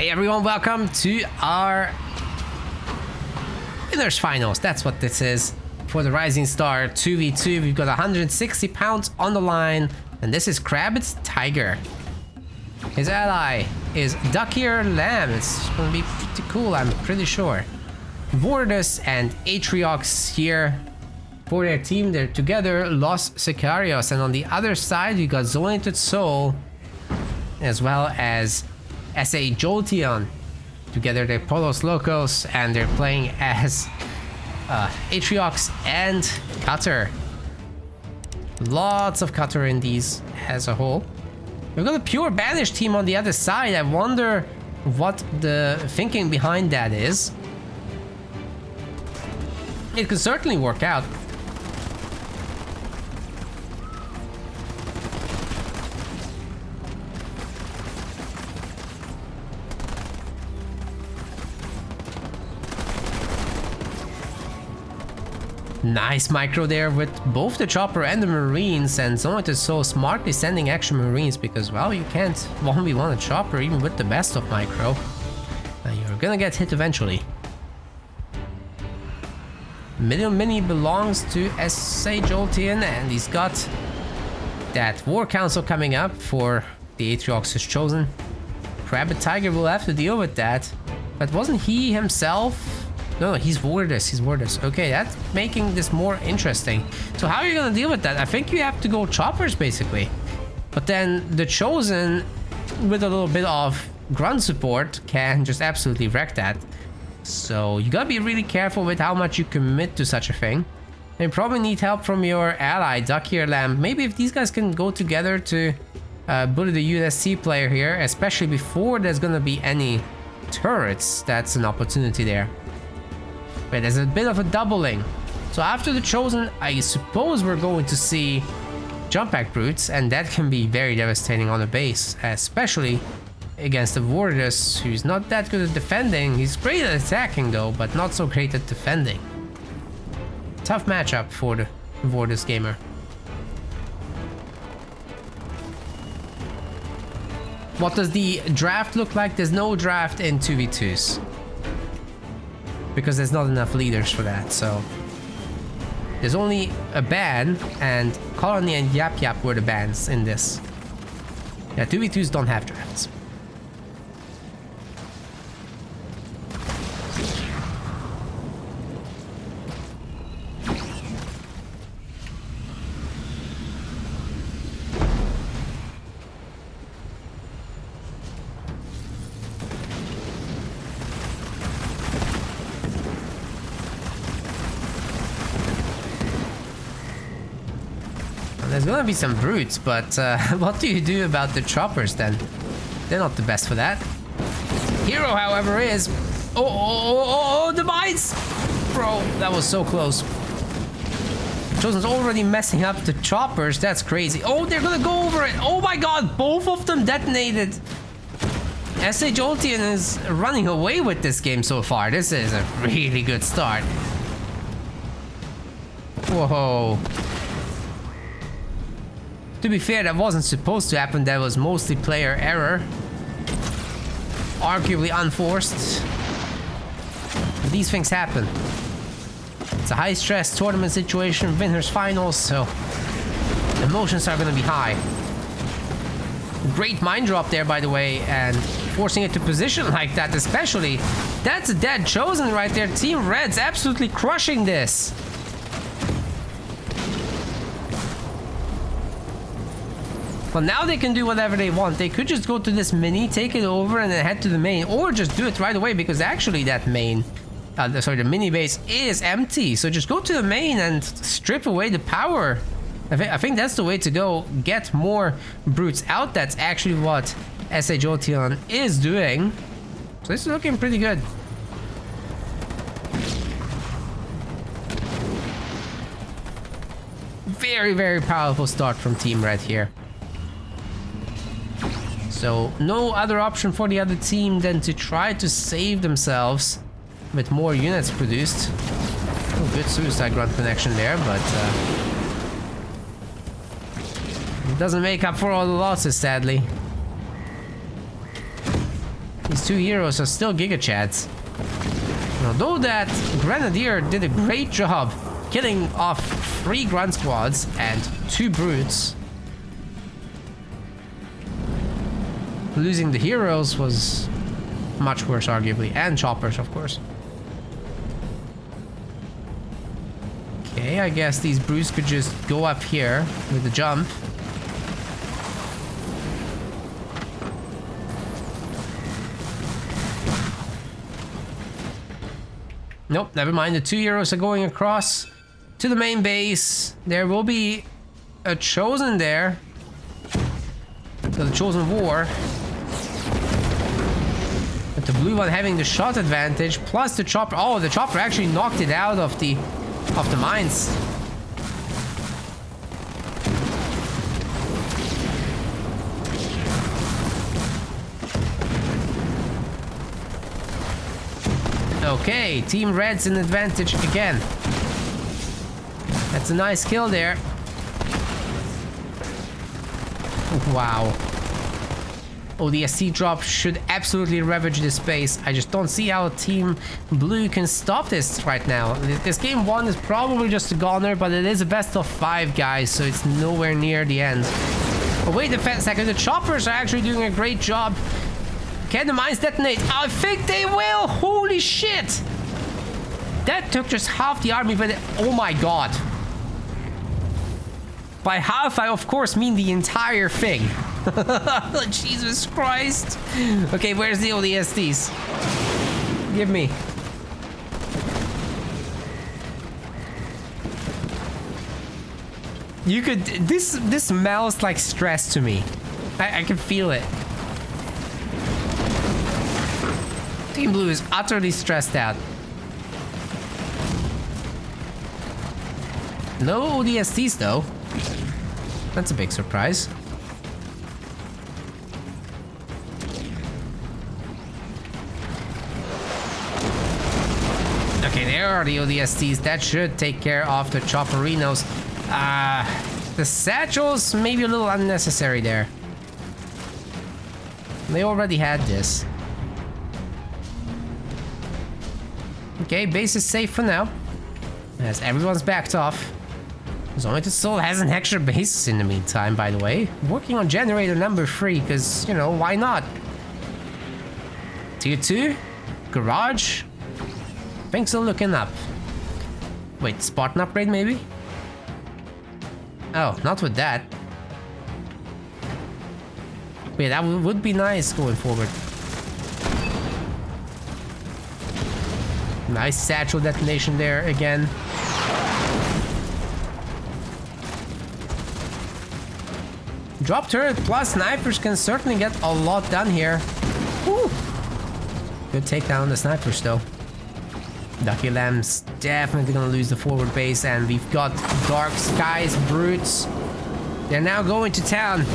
Hey everyone, welcome to our winners finals. That's what this is for the Rising Star 2v2. We've got 160 pounds on the line, and this is Krabbit's Tiger. His ally is Duckier Lamb. It's gonna be pretty cool, I'm pretty sure. Vordus and Atriox here for their team. They're together, Los Sicarios, and on the other side we got Zonated Soul as well as SA Jolteon. Together they're Pollos, Locos, and they're playing as Atriox and Cutter. Lots of Cutter in these as a whole. We've got a pure Banished team on the other side. I wonder what the thinking behind that is. It could certainly work out. Nice micro there with both the chopper and the marines, and Zoned is so smartly sending extra marines because, well, you can't 1v1 a chopper even with the best of micro. You're gonna get hit eventually. Middle Mini belongs to SA Jolteon, and he's got that War Council coming up for the Atriox is chosen. Krabbit Tiger will have to deal with that, but wasn't he himself? No, he's Vordus. He's Vordus. Okay, that's making this more interesting. So how are you gonna deal with that? I think you have to go choppers basically, but then the chosen with a little bit of grunt support can just absolutely wreck that. So you gotta be really careful with how much you commit to such a thing. And you probably need help from your ally, Duckier Lamb. Maybe if these guys can go together to bully the USC player here, especially before there's gonna be any turrets, that's an opportunity there. But there's a bit of a doubling. So after the chosen, I suppose we're going to see jump back brutes, and that can be very devastating on a base, especially against the Vordus, who's not that good at defending. He's great at attacking though, but not so great at defending. Tough matchup for the Vordus gamer. What does the draft look like? There's no draft in 2v2s. Because there's not enough leaders for that, so there's only a ban, and Colony and Yap Yap were the bans in this. Yeah, 2v2s don't have drafts. There's gonna be some brutes, but what do you do about the choppers then? They're not the best for that. Hero, however, is... Oh, the mines! Bro, that was so close. Chosen's already messing up the choppers. That's crazy. Oh, they're gonna go over it. Oh my god, both of them detonated. SA Jolteon is running away with this game so far. This is a really good start. Whoa. To be fair, that wasn't supposed to happen. That was mostly player error. Arguably unforced. But these things happen. It's a high-stress tournament situation, winners finals, so emotions are gonna be high. Great mine drop there, by the way, and forcing it to position like that especially. That's a dead chosen right there. Team Red's absolutely crushing this. Well, now they can do whatever they want. They could just go to this mini, take it over, and then head to the main, or just do it right away, because actually that main, the mini base is empty. So just go to the main and strip away the power. I think that's the way to go. Get more brutes out. That's actually what SA Jolteon is doing. So this is looking pretty good. Very, very powerful start from Team Red here. So no other option for the other team than to try to save themselves with more units produced. Oh, good suicide grunt connection there, but it doesn't make up for all the losses, sadly. These two heroes are still Giga Chads. Although that Grenadier did a great job killing off 3 Grunt Squads and 2 Brutes, losing the heroes was much worse, arguably, and choppers, of course. Okay, I guess these Brutes could just go up here with the jump. Nope, never mind. The 2 heroes are going across to the main base. There will be a Chosen there. So the Chosen War. But the blue one having the shot advantage, plus the chopper. Oh, the chopper actually knocked it out of the mines. Okay, Team Red's in advantage again. That's a nice kill there. Wow. ODST drop should absolutely ravage this space. I just don't see how Team Blue can stop this right now. This game 1 is probably just a goner, but it is a best of 5, guys, so it's nowhere near the end. But wait a second, the choppers are actually doing a great job. Can the mines detonate? I think they will! Holy shit! That took just half the army, but oh my god. By half, I of course mean the entire thing. Jesus Christ. Okay, where's the ODSTs? Give me. You could... This smells like stress to me. I can feel it. Team Blue is utterly stressed out. No ODSTs though. That's a big surprise. Okay, there are the ODSTs. That should take care of the Chopperinos. The satchels maybe a little unnecessary there. They already had this. Okay, base is safe for now, as everyone's backed off. Zombie still has an extra base in the meantime, by the way. Working on generator number 3, because, you know, why not? Tier 2? Garage? Things are looking up. Wait, Spartan upgrade maybe? Oh, not with that. Wait, that would be nice going forward. Nice satchel detonation there again. Drop turret plus snipers can certainly get a lot done here. Woo! Good take down the snipers though. Ducky Lamb's definitely gonna lose the forward base, and we've got Dark Skies Brutes. They're now going to town.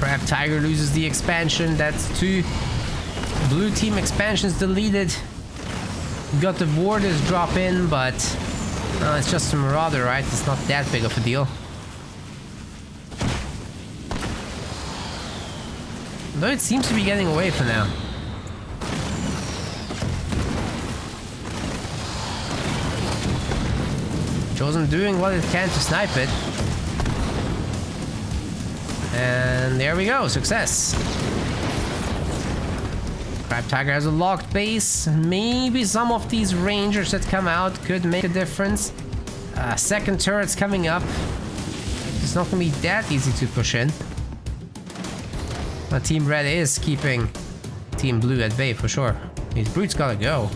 Crab Tiger loses the expansion. That's 2 blue team expansions deleted. Got the Warders drop in, but it's just a Marauder, right? It's not that big of a deal. Though it seems to be getting away for now. Chosen doing what it can to snipe it. And there we go, success. Crab Tiger has a locked base. Maybe some of these rangers that come out could make a difference. Second turret's coming up. It's not gonna be that easy to push in. But Team Red is keeping Team Blue at bay for sure. These brutes gotta go.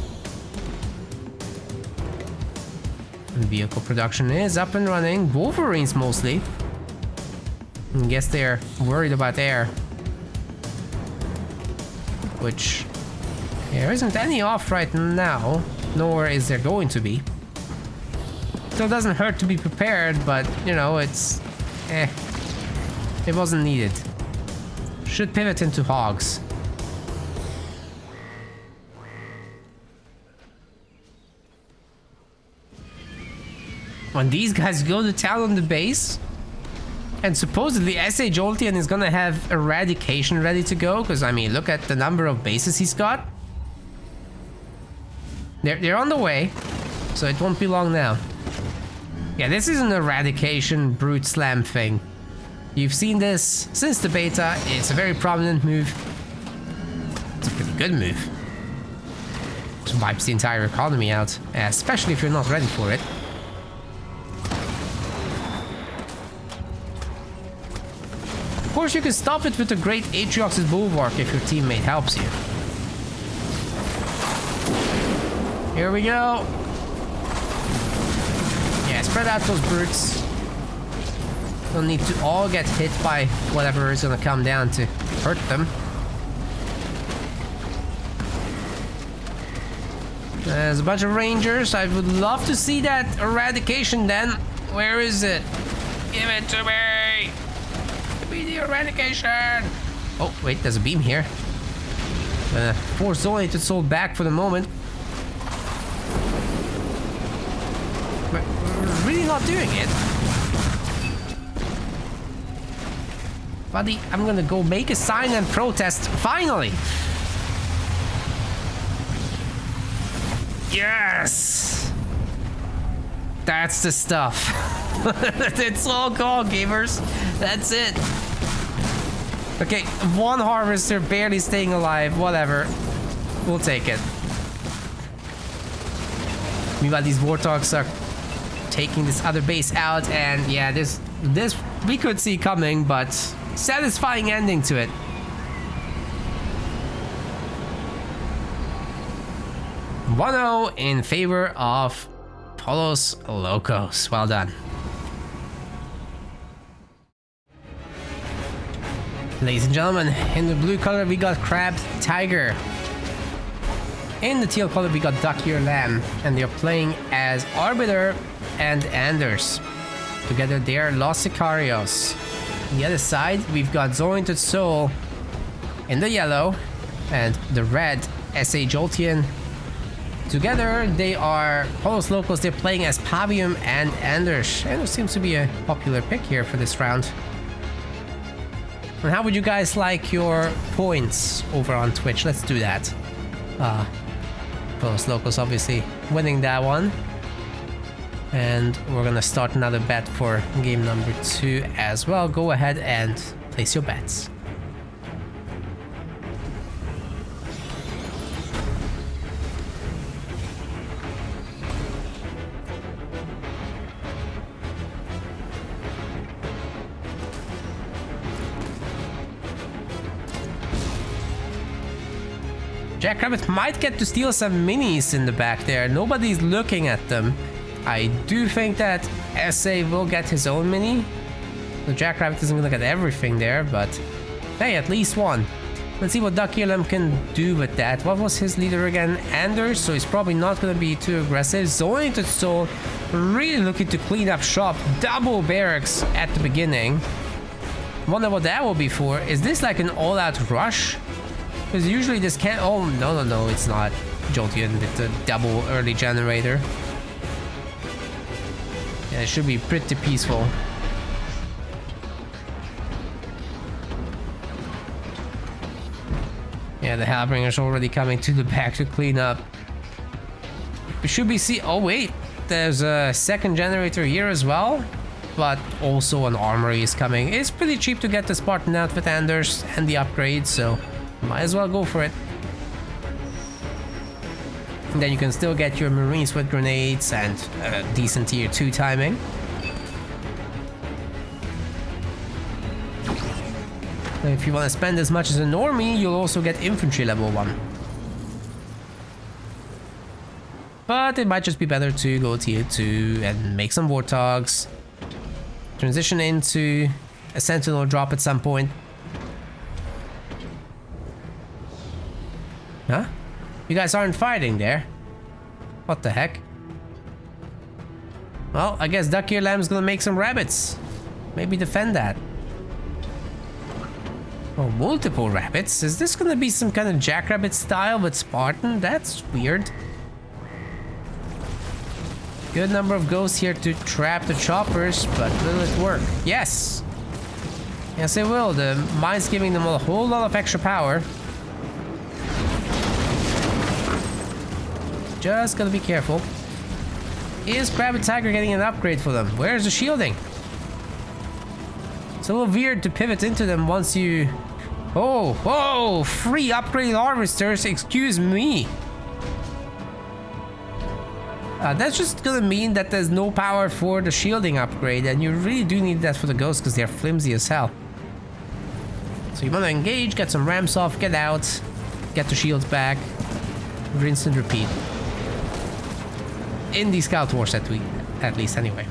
And vehicle production is up and running. Wolverines mostly. I guess they're worried about air. Which there isn't any off right now, nor is there going to be. So it doesn't hurt to be prepared, but you know, it's it wasn't needed. Should pivot into hogs. when these guys go to town on the base, and supposedly SA Jolteon is gonna have Eradication ready to go, because I mean, look at the number of bases he's got. They're on the way, so it won't be long now. Yeah, this is an Eradication Brute Slam thing. You've seen this since the beta. It's a very prominent move. It's a pretty good move. It wipes the entire economy out, especially if you're not ready for it. Of course, you can stop it with a great Atriox's Bulwark if your teammate helps you. Here we go. Yeah, spread out those brutes. Don't need to all get hit by whatever is gonna come down to hurt them. There's a bunch of rangers. I would love to see that Eradication then. Where is it? Give it to me! Give me the Eradication! Oh, wait, there's a beam here. Force Donated Soul back for the moment. We're really not doing it. Buddy, I'm gonna go make a sign and protest. Finally! Yes! That's the stuff. It's all gone, gamers. That's it. Okay, one harvester barely staying alive. Whatever. We'll take it. Meanwhile, these warthogs are taking this other base out, and yeah, this we could see coming, but satisfying ending to it. One-0 in favor of Pollos Locos. Well done. Ladies and gentlemen, in the blue color we got Crabbed Tiger. In the teal color we got Duck Ear Lamb, and they're playing as Arbiter and Anders. Together they are Los Sicarios. On the other side we've got Zointed Soul in the yellow and the red SA Jolteon. Together they are Pollos Locos. They're playing as Pavium and Anders. Anders seems to be a popular pick here for this round. And how would you guys like your points over on Twitch? Let's do that. Pollos Locos obviously winning that one. And we're gonna start another bet for game number 2 as well. Go ahead and place your bets. Jackrabbit might get to steal some minis in the back there. Nobody's looking at them. I do think that SA will get his own mini. The Jackrabbit isn't gonna get everything there, but hey, at least one. Let's see what Duck Ear Lamb can do with that. What was his leader again? Anders, so he's probably not gonna be too aggressive. Zointed Soul really looking to clean up shop. Double barracks at the beginning. Wonder what that will be for. Is this like an all-out rush? Because usually this can't... Oh, no, it's not. Jolteon with the double early generator. Yeah, it should be pretty peaceful. Yeah, the Hellbringer's already coming to the back to clean up. We should be see... Oh, wait. There's a second generator here as well. But also an armory is coming. It's pretty cheap to get the Spartan outfit Anders and the upgrades, so... might as well go for it. And then you can still get your Marines with grenades and decent tier 2 timing. And if you want to spend as much as a normie, you'll also get infantry level 1. But it might just be better to go tier 2 and make some warthogs. Transition into a Sentinel drop at some point. Huh? You guys aren't fighting there? What the heck? Well, I guess Duck Ear Lamb's gonna make some rabbits. Maybe defend that. Oh, multiple rabbits? Is this gonna be some kind of Jackrabbit style with Spartan? That's weird. Good number of ghosts here to trap the choppers, but will it work? Yes! Yes, it will. The mine's giving them a whole lot of extra power. Just gotta be careful. Is Crab and Tiger getting an upgrade for them? Where's the shielding? It's a little weird to pivot into them once you... Oh, oh, free upgrade harvesters, excuse me. That's just gonna mean that there's no power for the shielding upgrade, and you really do need that for the ghosts because they're flimsy as hell. So you want to engage, get some ramps off, get out, get the shields back, rinse and repeat. In the Scout Wars at least anyway.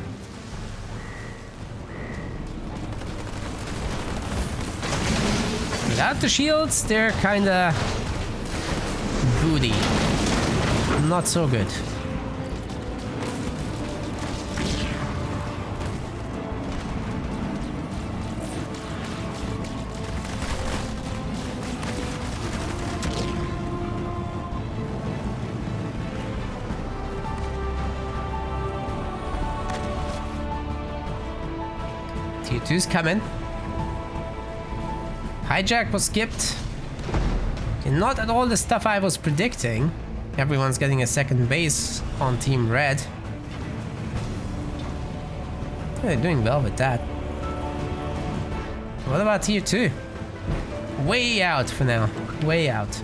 Without the shields, they're kinda booty. Not so good. Tier 2's coming. Hijack was skipped. And not at all the stuff I was predicting. Everyone's getting a second base on Team Red. They're doing well with that. What about Tier 2? Way out for now. Way out.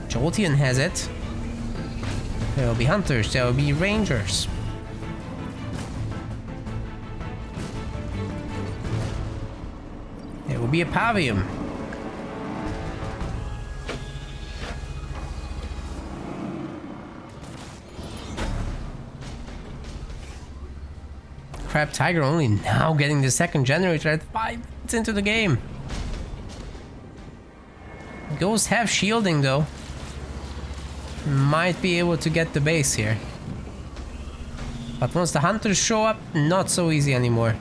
Jolteon has it. There will be hunters, there will be rangers. There will be a Pavium. Crab Tiger only now getting the second generator at 5 minutes into the game. Ghosts have shielding though. Might be able to get the base here. But once the hunters show up, not so easy anymore.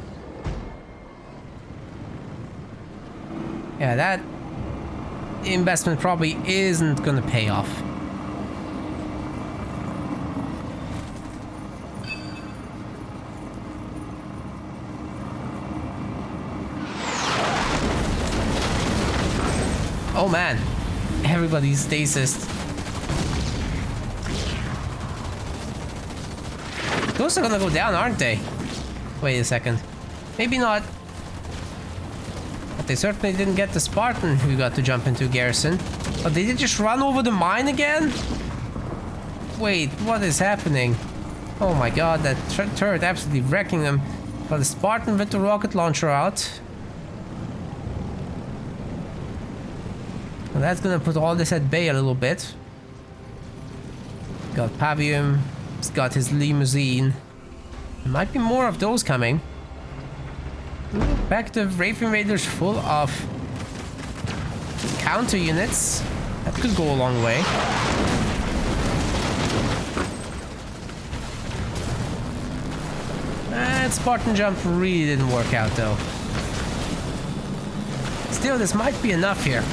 Yeah, that investment probably isn't gonna pay off. Oh man, everybody's stasis. Those are gonna go down, aren't they? Wait a second. Maybe not. But they certainly didn't get the Spartan who got to jump into Garrison. But they did just run over the mine again? Wait, what is happening? Oh my god, that turret absolutely wrecking them. But the Spartan with the rocket launcher out. And that's gonna put all this at bay a little bit. Got Pavium. He's got his limousine. There might be more of those coming. Back to Raven Raiders full of counter units. That could go a long way. That Spartan jump really didn't work out though. Still, this might be enough here.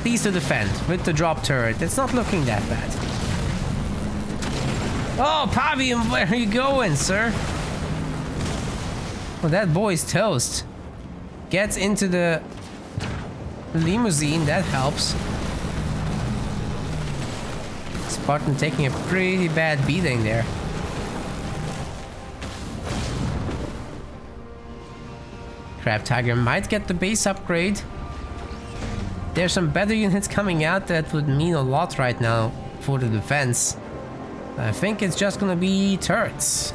Please to defend with the drop turret. It's not looking that bad. Oh, Pavium, where are you going, sir? Well, that boy's toast. Gets into the limousine, that helps. Spartan taking a pretty bad beating there. Crab Tiger might get the base upgrade. There's some better units coming out that would mean a lot right now for the defense. I think it's just gonna be turrets.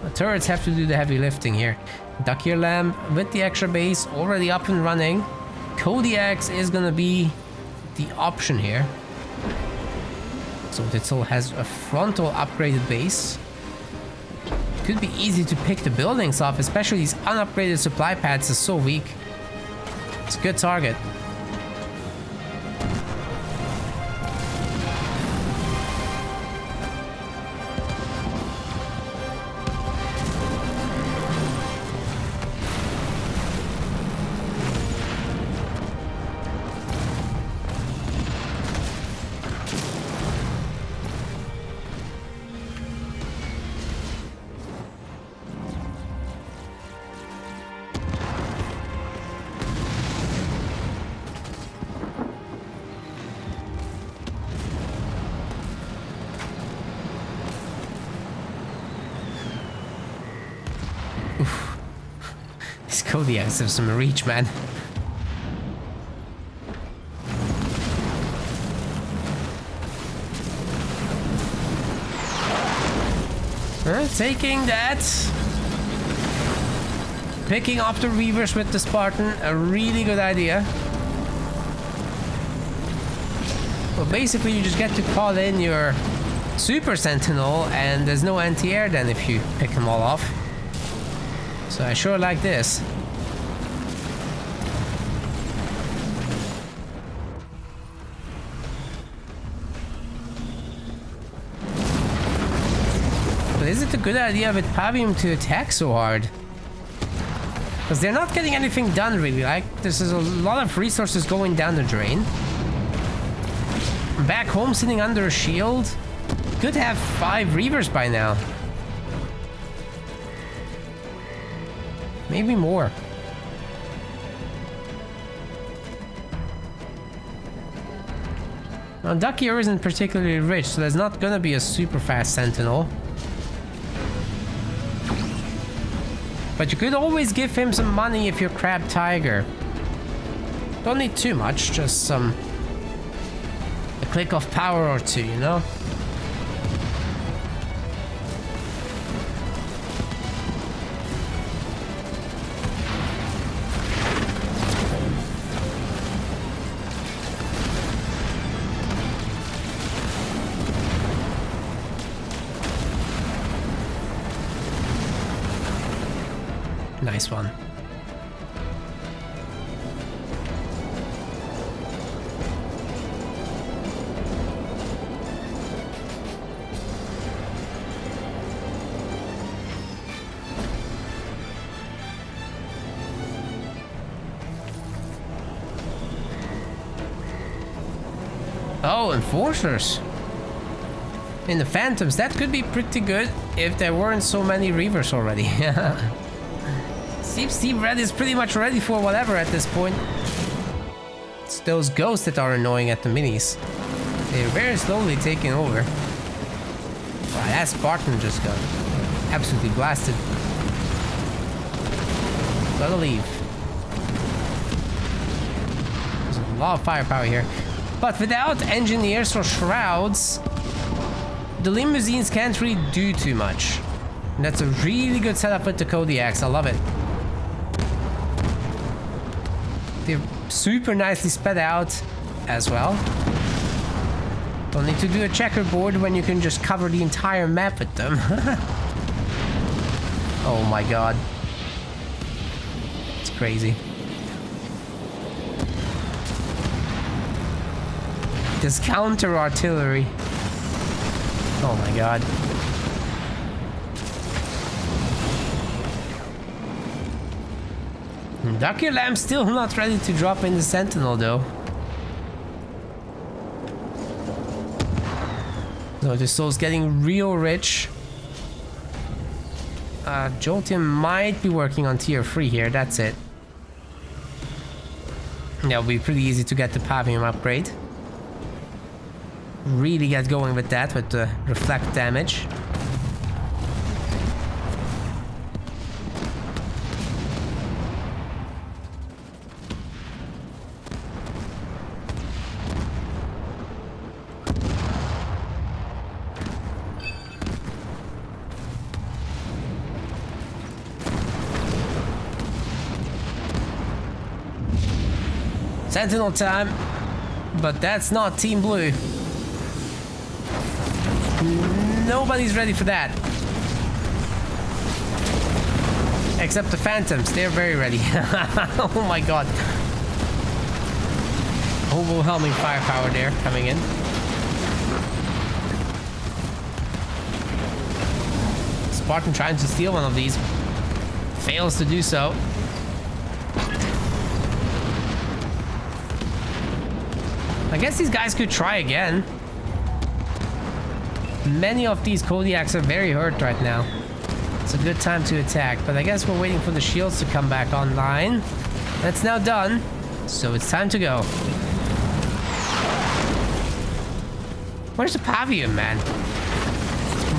The turrets have to do the heavy lifting here. Duck-ear Lamb with the extra base already up and running. Kodiaks is gonna be the option here. So it still has a frontal upgraded base. Could be easy to pick the buildings off, especially these unupgraded supply pads are so weak. It's a good target. Kodiaks have some reach, man. Taking that. Picking up the Reavers with the Spartan, a really good idea. Well, basically you just get to call in your Super Sentinel and there's no anti-air then if you pick them all off. So I sure like this. But is it a good idea with Pavium to attack so hard? Because they're not getting anything done really, like this is a lot of resources going down the drain. Back home sitting under a shield. Could have 5 Reavers by now. Maybe more. Now Duckier isn't particularly rich, so there's not gonna be a super fast Sentinel. But you could always give him some money if you're Crab Tiger. Don't need too much, just some... a click of power or two, you know? Nice one. Oh, enforcers. In the Phantoms, that could be pretty good if there weren't so many Reavers already. Seems Team Red is pretty much ready for whatever at this point. It's those ghosts that are annoying at the minis. They're very slowly taking over. Wow, that Spartan just got absolutely blasted. Gotta leave. There's a lot of firepower here. But without engineers or shrouds, the limousines can't really do too much. And that's a really good setup with the Kodiaks. I love it. They're super nicely sped out as well. Don't need to do a checkerboard when you can just cover the entire map with them. Oh my god. It's crazy. This counter artillery. Oh my god. Ducky Lamb still not ready to drop in the Sentinel though. So the soul's getting real rich. Jolteon might be working on tier 3 here, that's it. That'll be pretty easy to get the Pavium upgrade. Really get going with that, with the reflect damage. Sentinel time, but that's not Team Blue. Nobody's ready for that. Except the Phantoms, they're very ready. Oh my god. Overwhelming firepower there coming in. Spartan trying to steal one of these. Fails to do so. I guess these guys could try again. Many of these Kodiaks are very hurt right now. It's a good time to attack, but I guess we're waiting for the shields to come back online. That's now done, so it's time to go. Where's the Pavium, man?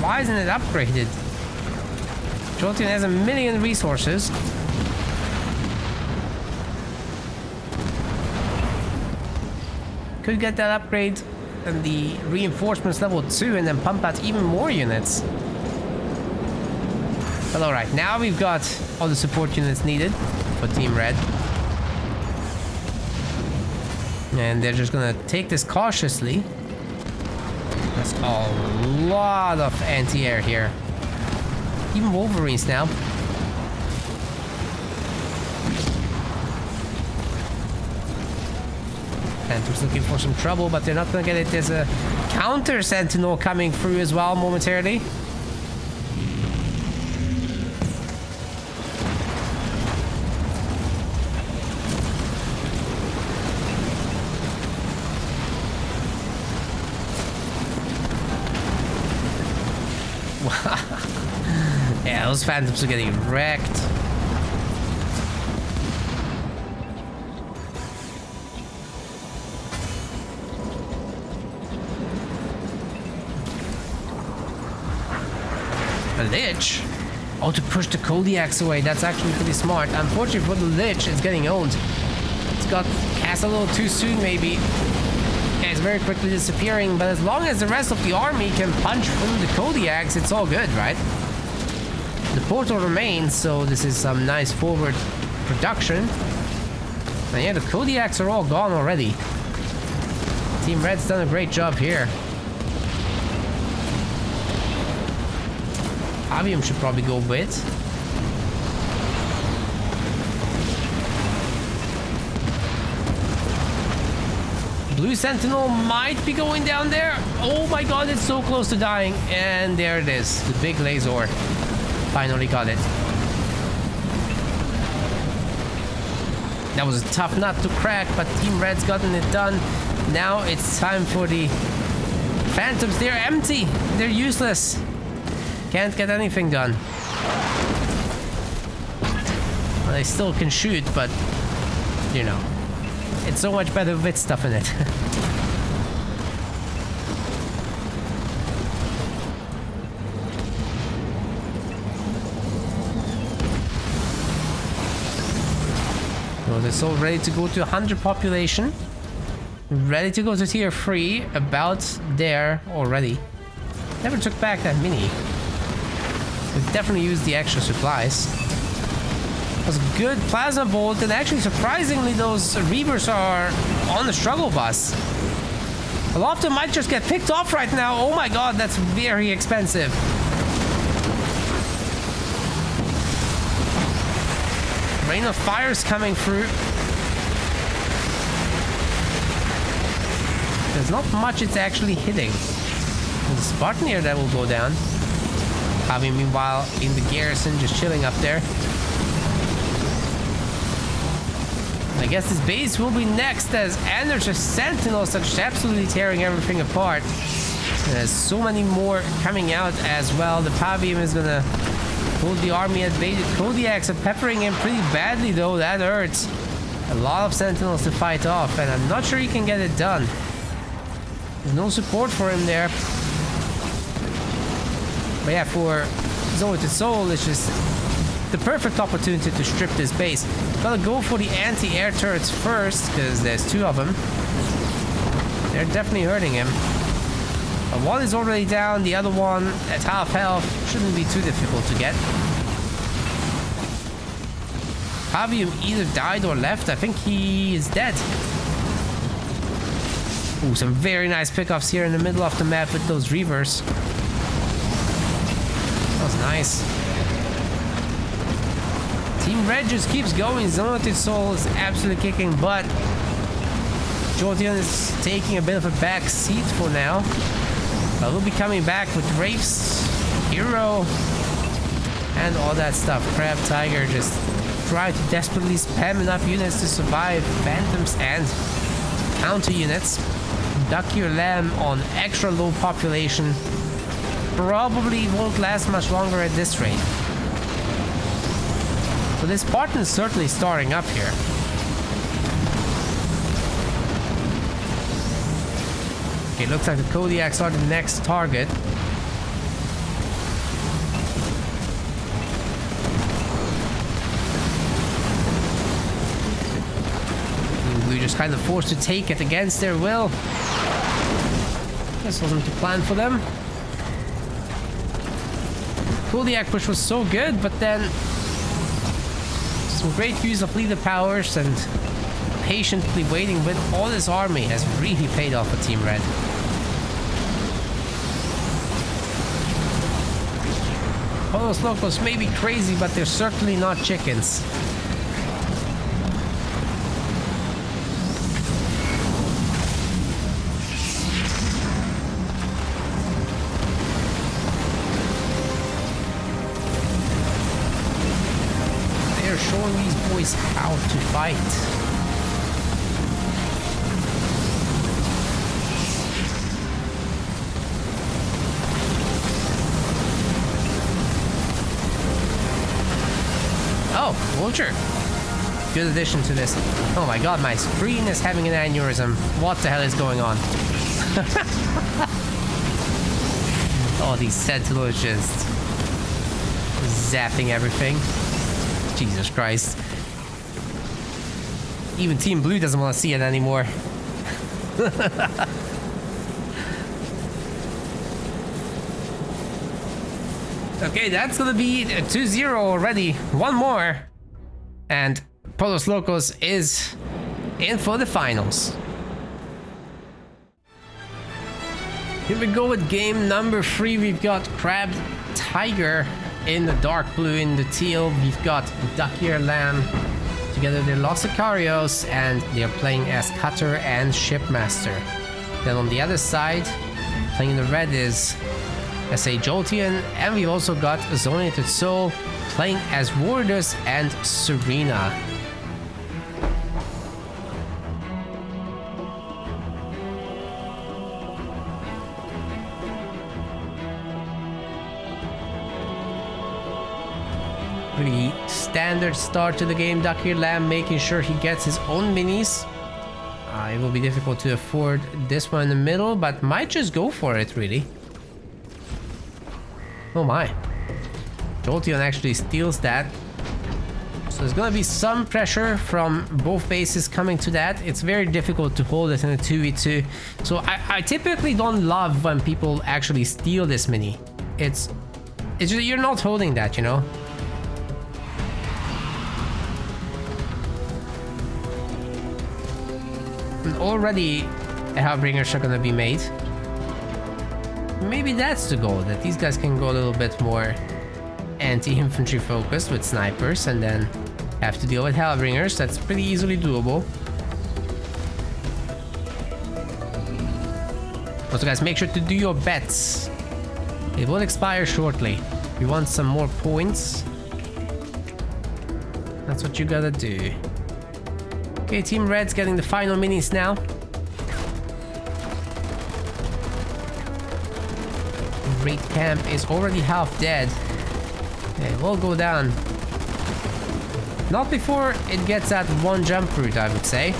Why isn't it upgraded? Jolteon has a million resources. Could get that upgrade and the reinforcements level 2 and then pump out even more units. But alright, now we've got all the support units needed for Team Red. And they're just gonna take this cautiously. There's a lot of anti-air here. Even Wolverines now. Phantom's looking for some trouble, but they're not gonna get it. There's a counter Sentinel coming through as well momentarily. Yeah, those Phantoms are getting wrecked. A Lich? Oh, to push the Kodiaks away. That's actually pretty smart. Unfortunately for the Lich, it's getting owned. It's got cast a little too soon, maybe. Yeah, it's very quickly disappearing, but as long as the rest of the army can punch through the Kodiaks, it's all good, right? The portal remains, so this is some nice forward production. And yeah, the Kodiaks are all gone already. Team Red's done a great job here. Avium should probably go with. Blue Sentinel might be going down there. Oh my god, it's so close to dying. And there it is. The big laser. Finally got it. That was a tough nut to crack, but Team Red's gotten it done. Now it's time for the Phantoms. They're empty. They're useless. Can't get anything done. Well, they still can shoot, but you know, it's so much better with stuff in it. So they're so ready to go to 100 population. Ready to go to tier 3. About there already. Never took back that mini. We've definitely used the extra supplies. It was a good plasma bolt, and actually surprisingly those Reavers are on the struggle bus. A lot of them might just get picked off right now. Oh my god, that's very expensive. Rain of Fire's coming through. There's not much it's actually hitting. There's a Spartan here that will go down. Javi, meanwhile, in the garrison, just chilling up there. I guess this base will be next, as and there's just Sentinels that are just absolutely tearing everything apart. And there's so many more coming out as well. The Pavium is gonna hold the army at bay. The Kodiaks are peppering him pretty badly, though. That hurts. A lot of Sentinels to fight off, and I'm not sure he can get it done. There's no support for him there. But yeah, for Zoe to Soul, it's just the perfect opportunity to strip this base. Gotta go for the anti-air turrets first, because there's 2 of them. They're definitely hurting him. But one is already down, the other one at half health. Shouldn't be too difficult to get. Javium either died or left. I think he is dead. Ooh, some very nice pickups here in the middle of the map with those Reavers. That was nice. Team Red just keeps going. Zonotic Soul is absolutely kicking butt. Jolteon is taking a bit of a back seat for now. But we'll be coming back with Wraiths, Hero, and all that stuff. Crab Tiger just trying to desperately spam enough units to survive. Phantoms and counter units. Duck your lamb on extra low population. Probably won't last much longer at this rate. So this Spartan is certainly starting up here. Okay, looks like the Kodiaks are the next target. just kind of forced to take it against their will. This wasn't the plan for them. Kodiak push was so good, but then some great use of leader powers and patiently waiting with all his army has really paid off for Team Red. Pollos Locos may be crazy, but they're certainly not chickens. They're showing these boys how to fight. Oh, Vulture. Good addition to this. Oh my god, my screen is having an aneurysm. What the hell is going on? Oh, these Sentinels just zapping everything. Jesus Christ. Even Team Blue doesn't want to see it anymore. Okay, that's gonna be 2-0 already. One more. And Pollos Locos is in for the finals. Here we go with game number 3. We've got Crab Tiger in the dark blue. In the teal, we've got Duck Ear Lamb. Together they're Sicarios, and they're playing as Cutter and Shipmaster. Then on the other side, playing in the red is SA Jolteon, and we've also got Zonated Soul playing as Wardus and Serena. Pretty standard start to the game. Duck Ear Lamb making sure he gets his own minis. It will be difficult to afford this one in the middle, but might just go for it, really. Oh my. Jolteon actually steals that. So there's gonna be some pressure from both bases coming to that. It's very difficult to hold it in a 2v2. So I typically don't love when people actually steal this mini. It's just, you're not holding that, you know? And already Hellbringers are gonna be made. Maybe that's the goal, that these guys can go a little bit more anti-infantry focused with snipers and then have to deal with Hellbringers. That's pretty easily doable. Also guys, make sure to do your bets. It will expire shortly. We want some more points. That's what you gotta do. Okay, Team Red's getting the final minis now. Raid camp is already half dead. It will go down. Not before it gets that one jump route, I would say.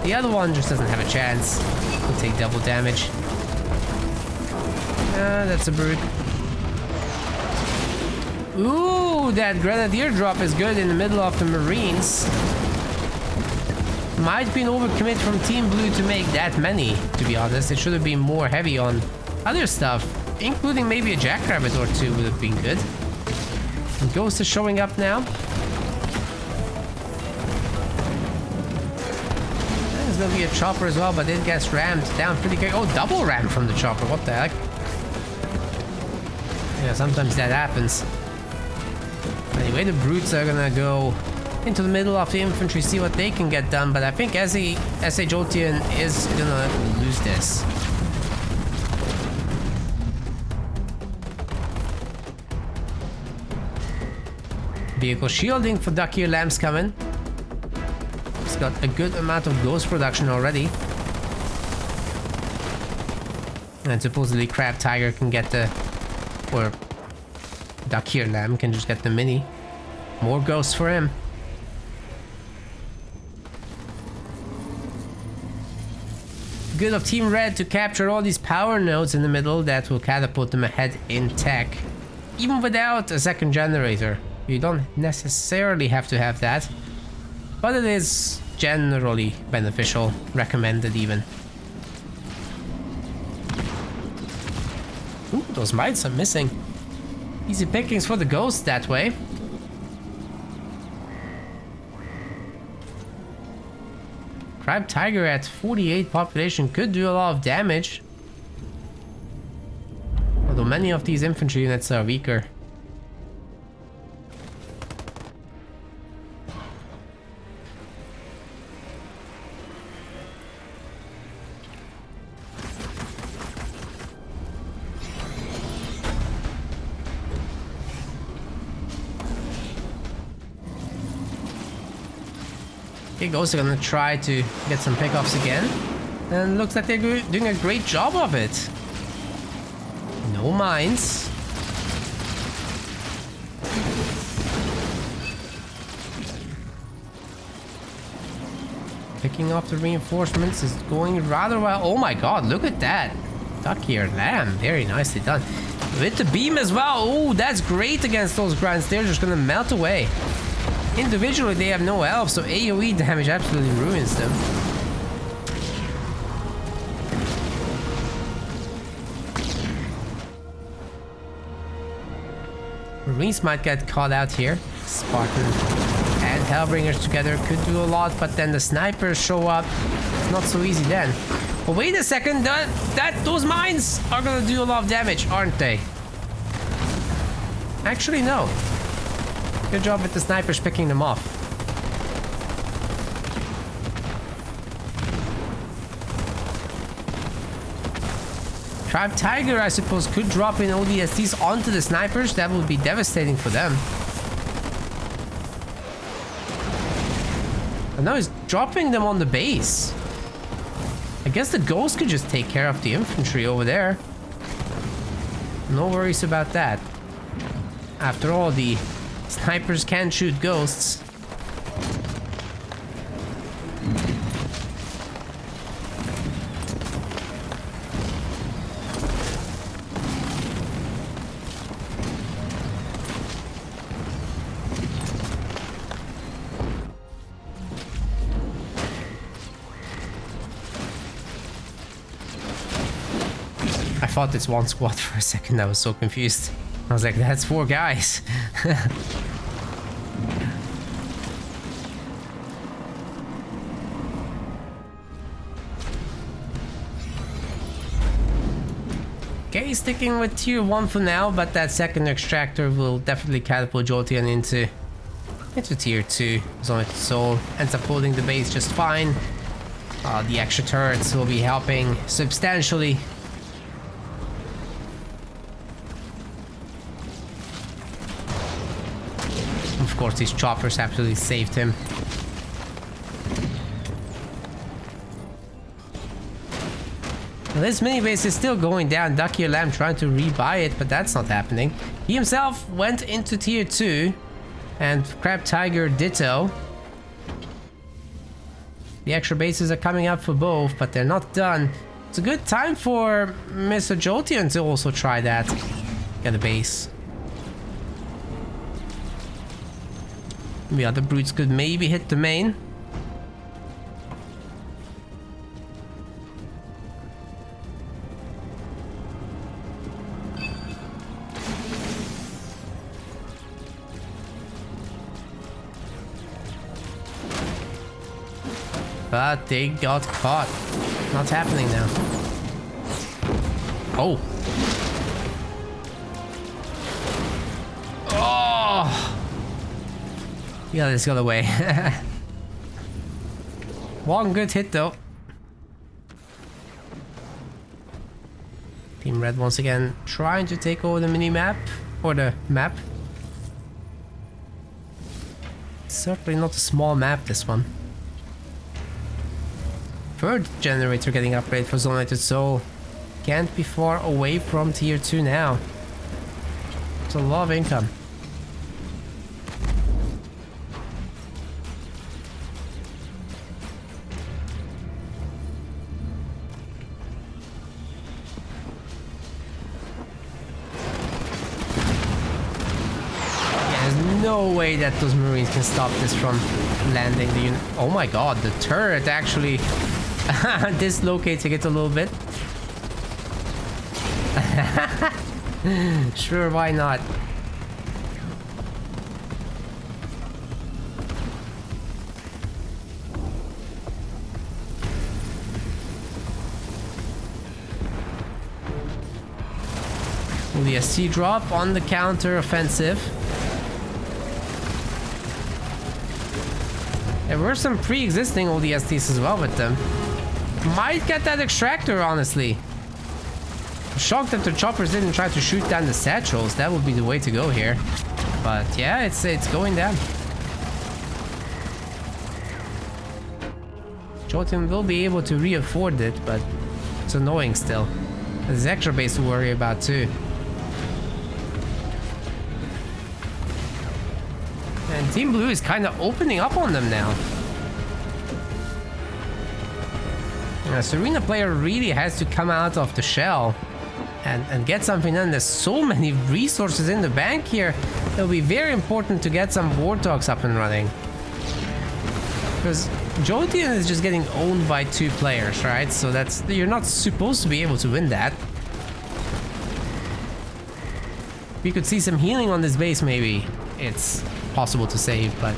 The other one just doesn't have a chance. Will take double damage. That's a brute. Ooh, that Grenadier drop is good in the middle of the Marines. Might be an overcommit from Team Blue to make that many, to be honest. It should have been more heavy on other stuff, including maybe a Jackrabbit or two would have been good. And Ghost is showing up now. There's gonna be a chopper as well, but it gets rammed down pretty quick. Oh, double ram from the chopper, what the heck? Yeah, sometimes that happens. Anyway, the brutes are gonna go into the middle of the infantry, see what they can get done, but I think SA Jolteon is gonna lose this. Vehicle shielding for Duck Ear Lamb's coming. He's got a good amount of ghost production already. And supposedly Crab Tiger can get the... or Duck Ear Lamb can just get the mini. More ghosts for him. Good of Team Red to capture all these power nodes in the middle that will catapult them ahead in tech. Even without a second generator. You don't necessarily have to have that. But it is generally beneficial, recommended even. Ooh, those mites are missing. Easy pickings for the ghost that way. Crab Tiger at 48 population could do a lot of damage. Although many of these infantry units are weaker. Okay, Ghosts are gonna try to get some pickoffs again. And looks like they're doing a great job of it. No mines. Picking up the reinforcements is going rather well. Oh my god, look at that. Ducky or lamb, very nicely done. With the beam as well. Oh, that's great against those grunts. They're just gonna melt away. Individually, they have no health, so AoE damage absolutely ruins them. Marines might get caught out here. Spartan and Hellbringers together could do a lot, but then the snipers show up. It's not so easy then. But wait a second, those mines are gonna do a lot of damage, aren't they? Actually, no. Good job with the snipers picking them off. Crab Tiger, I suppose, could drop in ODSTs onto the snipers. That would be devastating for them. And now he's dropping them on the base. I guess the ghost could just take care of the infantry over there. No worries about that. After all, the snipers can shoot ghosts. I thought it's one squad for a second. I was so confused. I was like, that's 4 guys. Okay, sticking with tier 1 for now, but that second extractor will definitely catapult Jolteon into tier 2. Zonoid Soul ends up holding the base just fine. The extra turrets will be helping substantially. Of course, these choppers absolutely saved him. Now, this mini base is still going down. Ducky or Lamb trying to rebuy it, but that's not happening. He himself went into tier 2, and Crab Tiger ditto. The extra bases are coming up for both, but they're not done. It's a good time for Mr. Jolteon to also try that. Get a base. The other brutes could maybe hit the main. But they got caught. Not happening now. Oh. Oh. Yeah, this got away. One good hit though. Team Red once again trying to take over the mini-map. Or the map. Certainly not a small map, this one. Third generator getting upgraded for Zonoid Soul. Can't be far away from tier 2 now. It's a lot of income. no way that those Marines can stop this from landing the unit. Oh my god, the turret actually dislocating it a little bit. Sure, why not? The SC drop on the counter offensive. There were some pre-existing ODSTs as well with them. Might get that extractor, honestly. I'm shocked that the choppers didn't try to shoot down the satchels. That would be the way to go here. But yeah, it's going down. Jotun will be able to re-afford it, but it's annoying still. There's extra base to worry about too. And Team Blue is kind of opening up on them now. Serena player really has to come out of the shell and get something done. There's so many resources in the bank here. It'll be very important to get some Warthogs up and running. Because Jotun is just getting owned by 2 players, right? So that's, you're not supposed to be able to win that. We could see some healing on this base maybe. It's possible to save, but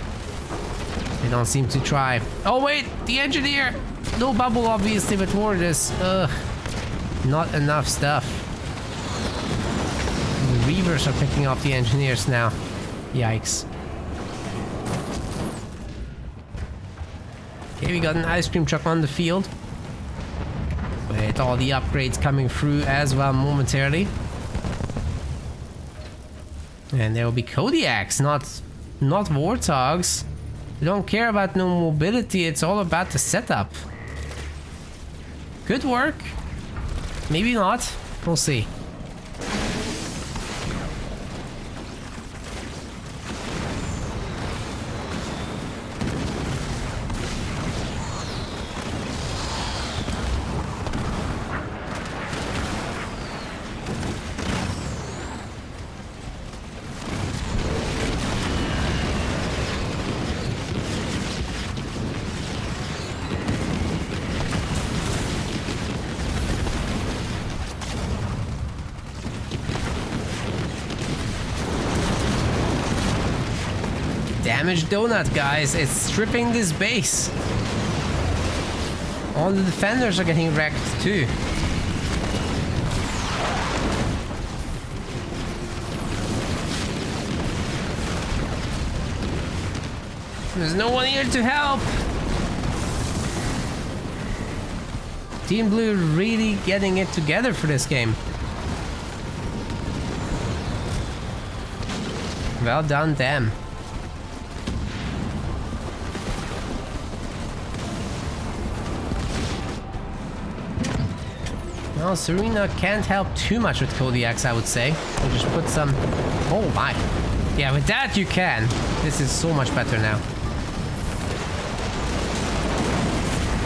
they don't seem to try. Oh wait, the engineer! No bubble obviously, but more of this. Ugh. Not enough stuff. The Reavers are picking off the engineers now. Yikes. Okay, we got an ice cream truck on the field. With all the upgrades coming through as well momentarily. And there will be Kodiaks, not Warthogs. We don't care about no mobility, it's all about the setup. Could work. Maybe not. We'll see. Damaged donut, guys. It's stripping this base. All the defenders are getting wrecked too. There's no one here to help. Team Blue really getting it together for this game. Well done, them. Well, Serena can't help too much with Kodiaks, I would say. We'll just put some... Oh my. Yeah, with that you can. This is so much better now.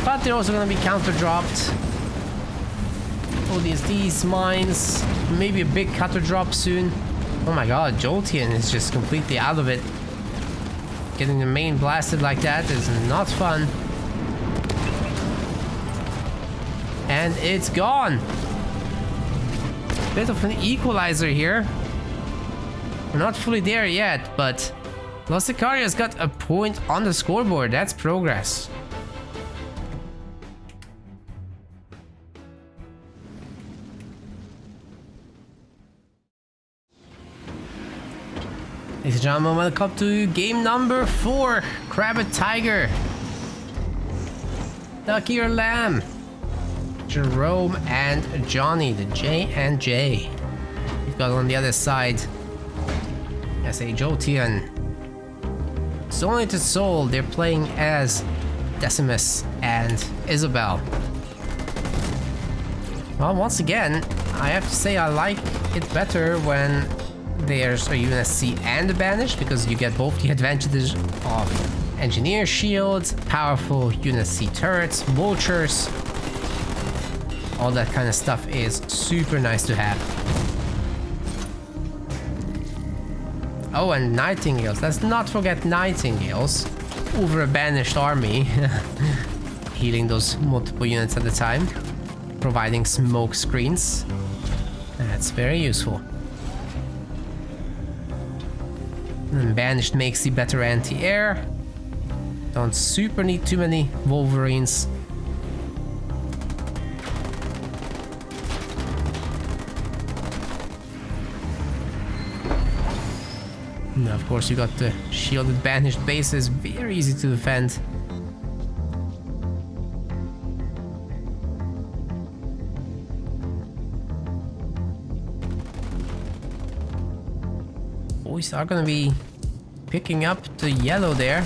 But they're also going to be counter-dropped. ODSTs, mines, maybe a big cutter drop soon. Oh my god, Jolteon is just completely out of it. Getting the main blasted like that is not fun. And it's gone. Bit of an equalizer here. We're not fully there yet, but Los Sicarios got a point on the scoreboard. That's progress. Ladies and gentlemen, welcome to game number 4. Crabbit Tiger. Ducky or Lamb. Jerome and Johnny, the J and J. We've got on the other side S.A. Jolteon. Soul to Soul, they're playing as Decimus and Isabel. Well, once again, I have to say I like it better when there's a UNSC and a Banished, because you get both the advantages of Engineer Shields, powerful UNSC turrets, vultures. All that kind of stuff is super nice to have. Oh, and Nightingales. Let's not forget Nightingales over a Banished army. Healing those multiple units at a time. Providing smoke screens. That's very useful. And Banished makes the better anti-air. Don't super need too many Wolverines. And of course you got the shielded Banished bases, very easy to defend. Boys are gonna be picking up the yellow there.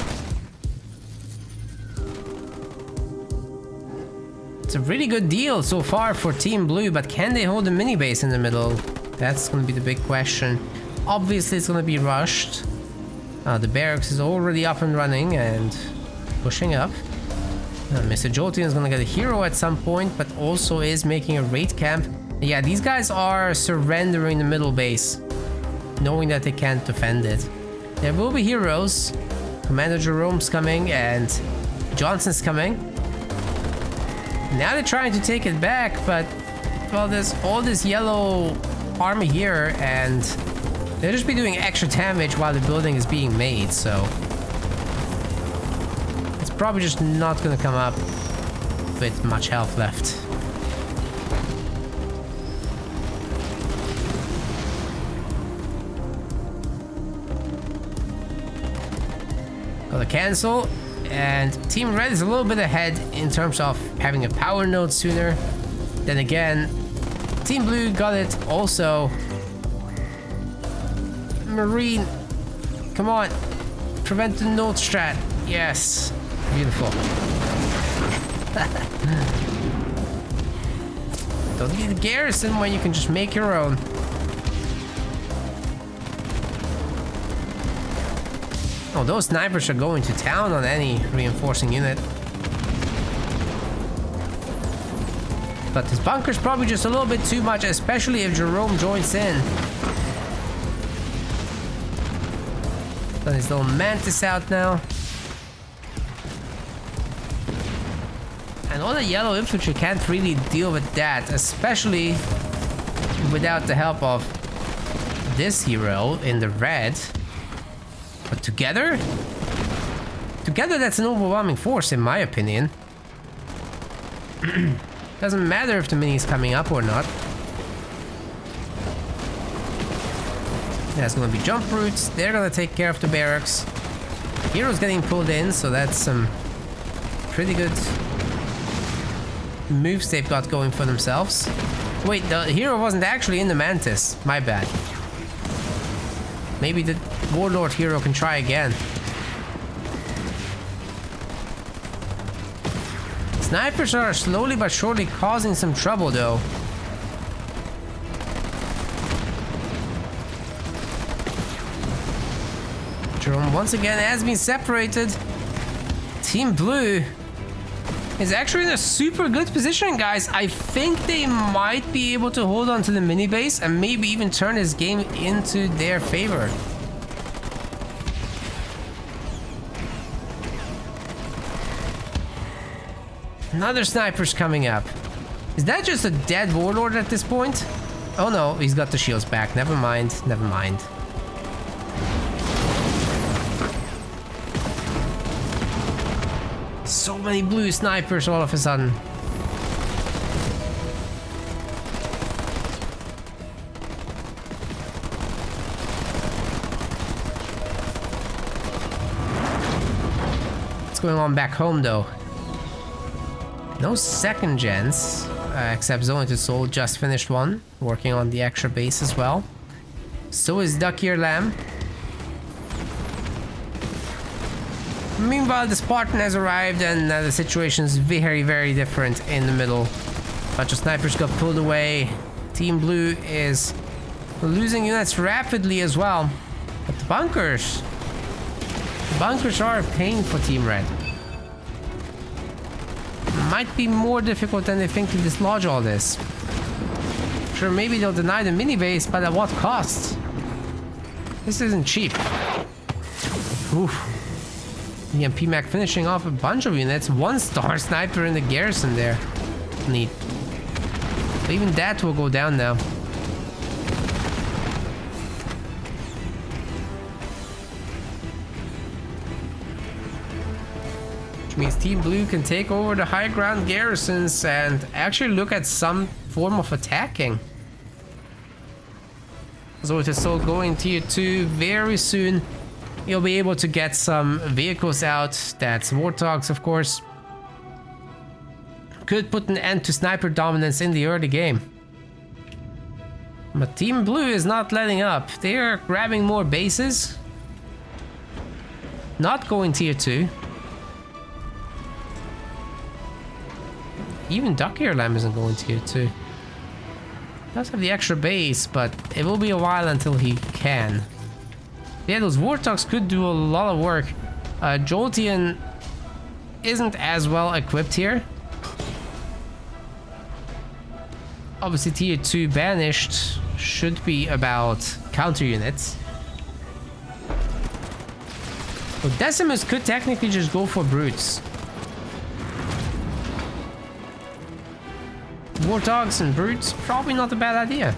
It's a really good deal so far for Team Blue, but can they hold the mini base in the middle? That's gonna be the big question. Obviously it's gonna be rushed. The barracks is already up and running and pushing up. Mr. Jolteon is gonna get a hero at some point, but also is making a raid camp. Yeah, these guys are surrendering the middle base, knowing that they can't defend it. There will be heroes. Commander Jerome's coming and Johnson's coming. Now they're trying to take it back, but well, there's all this yellow army here and they'll just be doing extra damage while the building is being made, so it's probably just not gonna come up with much health left. Gotta cancel, and Team Red is a little bit ahead in terms of having a power node sooner. Then again, Team Blue got it also. Marine, come on, prevent the node strat. Yes, beautiful. Don't need a garrison when you can just make your own. Oh, those snipers are going to town on any reinforcing unit. But this bunker's probably just a little bit too much, especially if Jerome joins in. Got his little Mantis out now. And all the yellow infantry can't really deal with that, especially without the help of this hero in the red. But together that's an overwhelming force in my opinion. Doesn't matter if the mini's coming up or not. There's gonna be jump routes. They're gonna take care of the barracks. Hero's getting pulled in, so that's some pretty good moves they've got going for themselves. Wait, the hero wasn't actually in the Mantis. My bad. Maybe the Warlord hero can try again. Snipers are slowly but surely causing some trouble though. Jerome once again has been separated. Team Blue is actually in a super good position, guys. I think they might be able to hold on to the mini base and maybe even turn this game into their favor. Another sniper's coming up. Is that just a dead warlord at this point? Oh no, he's got the shields back. Never mind, never mind. So many blue snipers all of a sudden. What's going on back home though? No second gens, except Zone to Soul just finished one, working on the extra base as well. So is Duck Ear Lamb. Meanwhile, the Spartan has arrived and the situation is very, very different in the middle. A bunch of snipers got pulled away. Team Blue is losing units rapidly as well. But the bunkers are a pain for Team Red. Might be more difficult than they think to dislodge all this. Sure, maybe they'll deny the mini base, but at what cost? This isn't cheap. Oof. EMP Mac finishing off a bunch of units. 1-star sniper in the garrison there. Neat. But even that will go down now. Which means Team Blue can take over the high ground garrisons and actually look at some form of attacking. So it is still going tier 2 very soon. You'll be able to get some vehicles out. That's Warthogs, of course. Could put an end to sniper dominance in the early game. But Team Blue is not letting up. They are grabbing more bases. Not going tier 2. Even Duck Ear Lamb isn't going tier 2. Does have the extra base, but it will be a while until he can. Yeah, those Warthogs could do a lot of work. Jolteon isn't as well equipped here. Obviously, tier 2 Banished should be about counter units. So Decimus could technically just go for brutes. Warthogs and brutes, probably not a bad idea.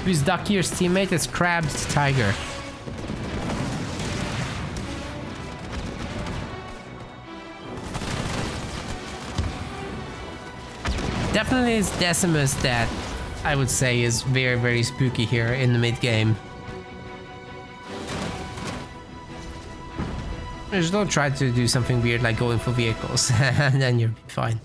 Who's Duck Ear's teammate? It's Crabbed Tiger. Definitely it's Decimus that I would say is very, very spooky here in the mid game. Just don't try to do something weird like going for vehicles, and then you'll be fine.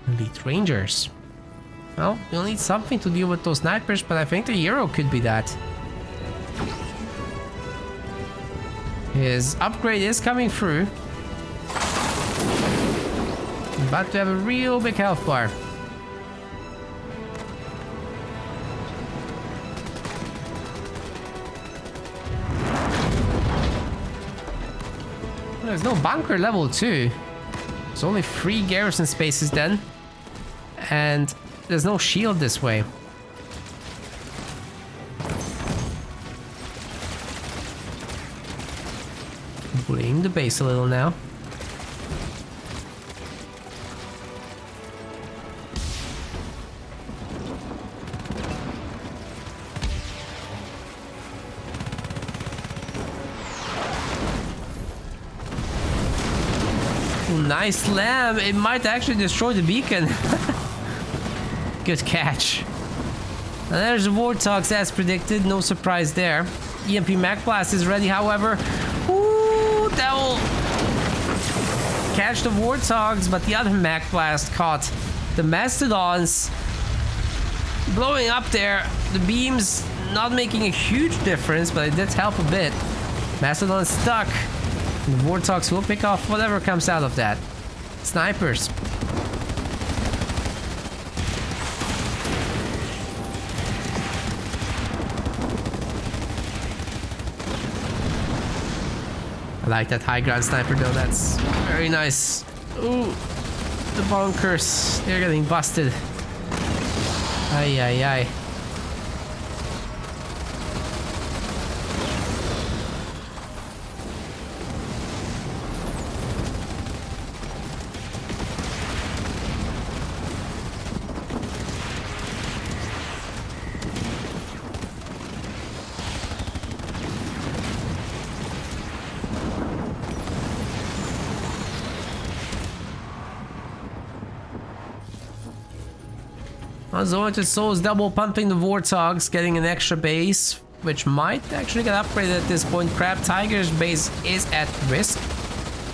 Elite Rangers. Well, you'll need something to deal with those snipers, but I think the Hero could be that. His upgrade is coming through. About to have a real big health bar. There's no bunker level 2. There's only 3 garrison spaces then. And there's no shield this way. Bullying the base a little now. Nice slam. It might actually destroy the beacon. Good catch. And there's the Warthogs as predicted. No surprise there. EMP Mac Blast is ready, however. Ooh, that will catch the Warthogs, but the other Mac Blast caught the Mastodons. Blowing up there. The beams not making a huge difference, but it did help a bit. Mastodon stuck. The Warthogs will pick off whatever comes out of that. Snipers. I like that high ground sniper though, that's very nice. Ooh, the bunkers, they're getting busted. Ay, ay, ay. Unzointed Souls double pumping the Warthogs, getting an extra base, which might actually get upgraded at this point. Crab Tiger's base is at risk.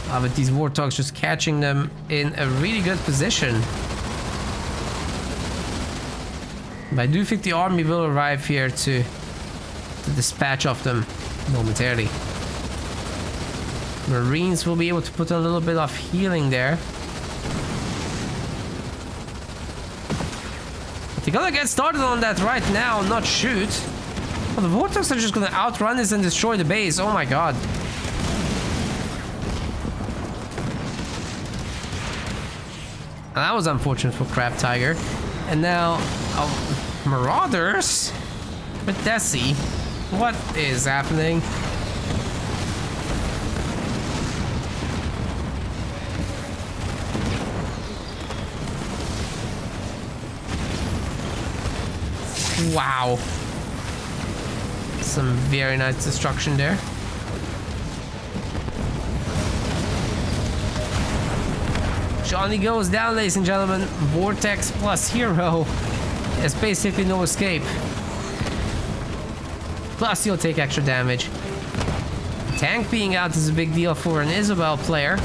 But these Warthogs just catching them in a really good position. But I do think the army will arrive here to dispatch of them momentarily. Marines will be able to put a little bit of healing there. They gotta get started on that right now, not shoot. Oh, the Vortex are just gonna outrun this and destroy the base. Oh my god. And that was unfortunate for Crab Tiger. And now, Marauders with Desi. What is happening? Wow. Some very nice destruction there. Johnny goes down, ladies and gentlemen. Vortex plus Hero. There's basically no escape. Plus, you'll take extra damage. Tank being out is a big deal for an Isabel player.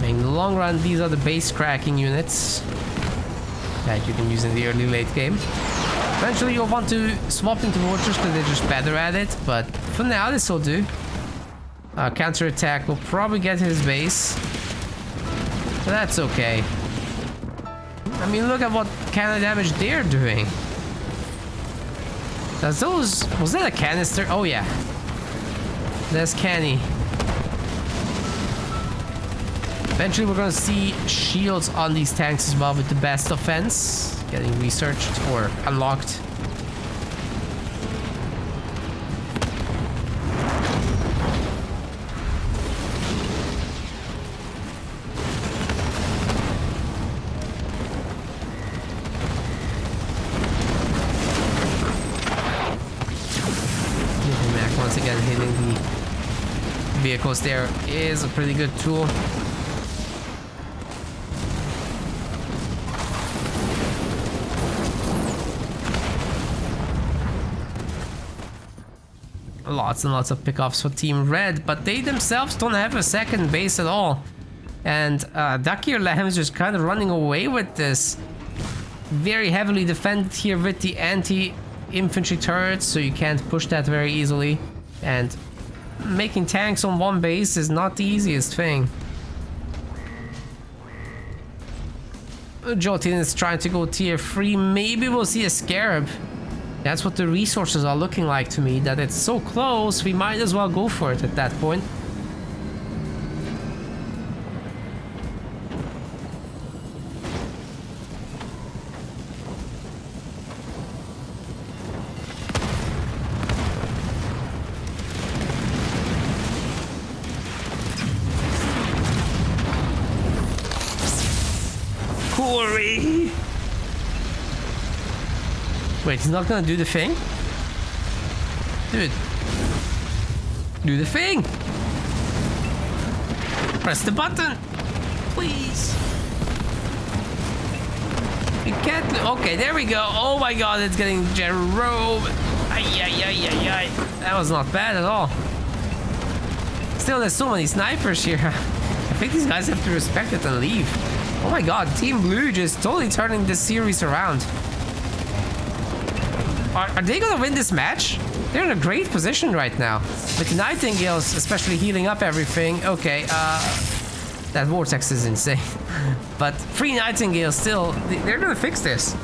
In the long run, these are the base cracking units that you can use in the early late game. Eventually, you'll want to swap into Vultures because they're just better at it, but for now, this will do. Counter attack will probably get his base, but that's okay. I mean, look at what kind of damage they're doing. Does those... Was that a canister? Oh, yeah. There's Canny. Eventually, we're going to see shields on these tanks as well with the best offense getting researched or unlocked. Once again, hitting the vehicles there is a pretty good tool. Lots and lots of pickoffs for Team Red, but they themselves don't have a second base at all. And Ducky Lamb is just kind of running away with this. Very heavily defended here with the anti-infantry turrets, so you can't push that very easily. And making tanks on one base is not the easiest thing. Joltin is trying to go tier 3. Maybe we'll see a Scarab. That's what the resources are looking like to me, that it's so close, we might as well go for it at that point. Corey! Wait, he's not gonna do the thing? Dude. Do the thing! Press the button! Please! You can't... Okay, there we go. Oh my god, it's getting Jerome! Ay, ay, ay, ay, ay. That was not bad at all. Still, there's so many snipers here. I think these guys have to respect it and leave. Oh my god, Team Blue just totally turning this series around. Are they gonna win this match? They're in a great position right now. With the Nightingales especially healing up everything. Okay, that Vortex is insane. But 3 Nightingales still, they're gonna fix this.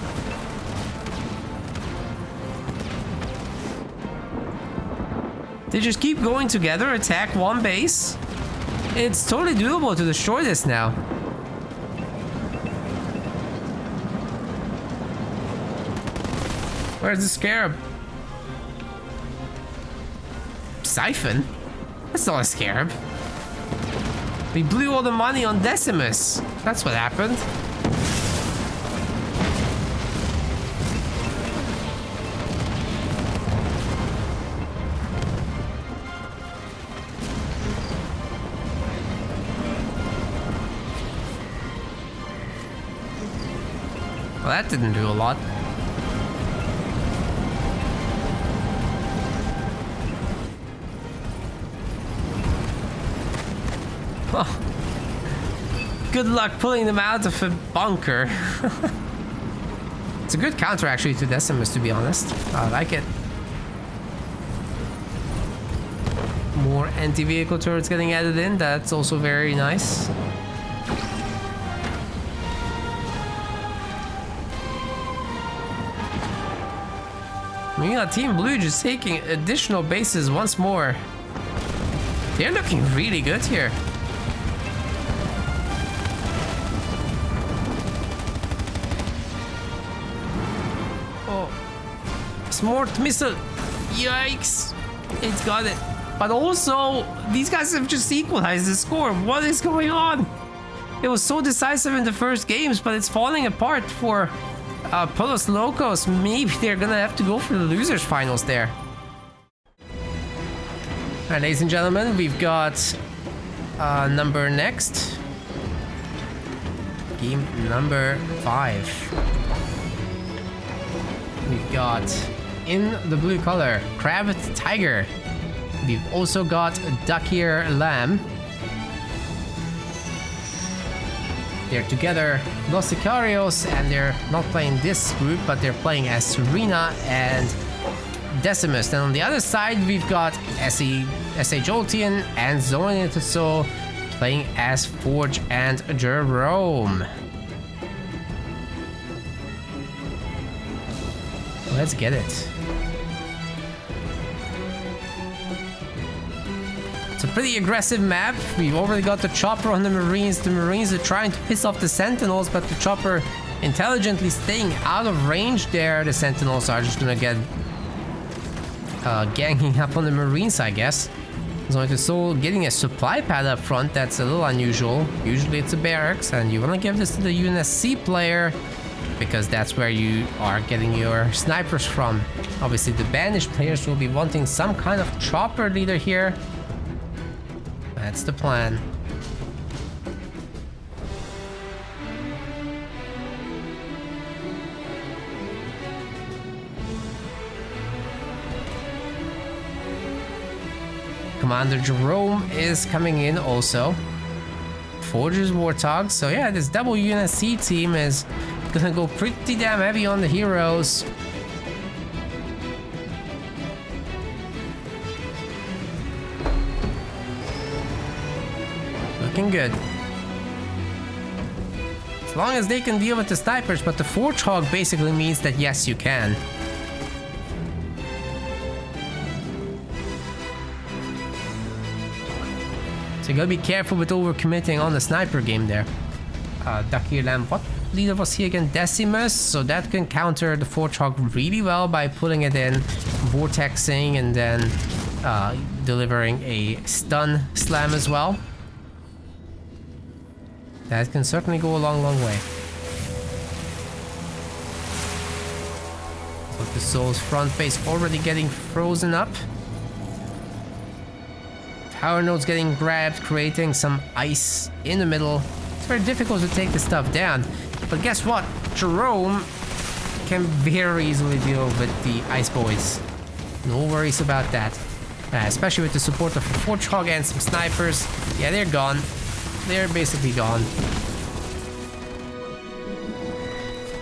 They just keep going together, attack one base. It's totally doable to destroy this now. Where's the Scarab? Siphon? That's not a Scarab. We blew all the money on Decimus. That's what happened. Well, that didn't do a lot. Oh. Good luck pulling them out of a bunker. It's a good counter actually to Decimus, to be honest. I like it. More anti-vehicle turrets getting added in. That's also very nice. Meanwhile, Team Blue just taking additional bases once more. They're looking really good here. Oh. Smart missile. Yikes. It's got it. But also, these guys have just equalized the score. What is going on? It was so decisive in the first games, but it's falling apart for Pollos Locos. Maybe they're gonna have to go for the losers finals there. Alright, ladies and gentlemen, we've got number next. Game number 5. We've got in the blue color, Crabbed Tiger. We've also got Duck Ear Lamb. They're together, Los Sicarios, and they're not playing this group, but they're playing as Serena and Decimus. And on the other side, we've got S.A. Jolteon and Zoe Into Soul playing as Forge and Jerome. Let's get it. It's a pretty aggressive map. We've already got the chopper on the Marines. The Marines are trying to piss off the Sentinels, but the chopper intelligently staying out of range there. The Sentinels are just gonna get ganging up on the Marines, I guess. So getting a supply pad up front, that's a little unusual. Usually it's a barracks, and you wanna give this to the UNSC player because that's where you are getting your snipers from. Obviously the Banished players will be wanting some kind of chopper leader here. That's the plan. Commander Jerome is coming in also. Forge's Warthog. So yeah, this double UNSC team is gonna go pretty damn heavy on the heroes. Looking good. As long as they can deal with the snipers, but the Forge Hog basically means that yes, you can. So you gotta be careful with overcommitting on the sniper game there. Ducky Lamb, what leader was he again? Decimus, so that can counter the Forge Hog really well by pulling it in, vortexing, and then delivering a stun slam as well. That can certainly go a long, long way. But the Soul's front base already getting frozen up. Power nodes getting grabbed, creating some ice in the middle. It's very difficult to take this stuff down. But guess what? Jerome can very easily deal with the ice boys. No worries about that. Especially with the support of a Forge Hog and some snipers. Yeah, they're gone. They're basically gone.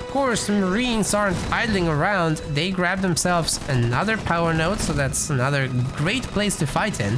Of course, the Marines aren't idling around. They grab themselves another power node, so that's another great place to fight in.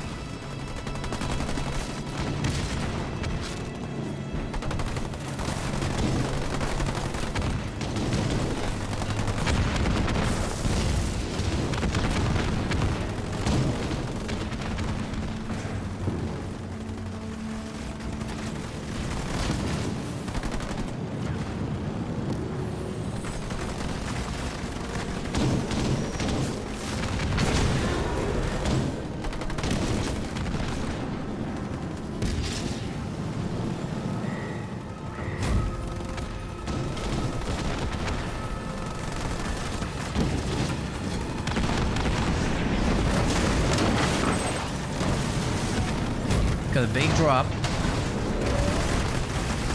Got a big drop.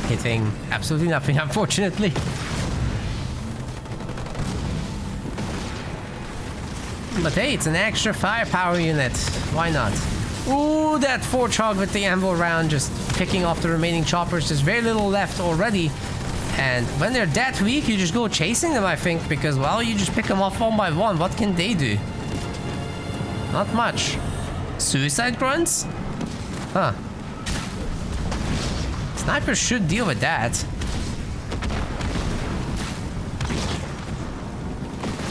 Hitting absolutely nothing, unfortunately. But hey, it's an extra firepower unit. Why not? Ooh, that Forge Hog with the anvil round just picking off the remaining choppers. There's very little left already. And when they're that weak, you just go chasing them, I think, because, well, you just pick them off one by one. What can they do? Not much. Suicide grunts? Huh. Snipers should deal with that.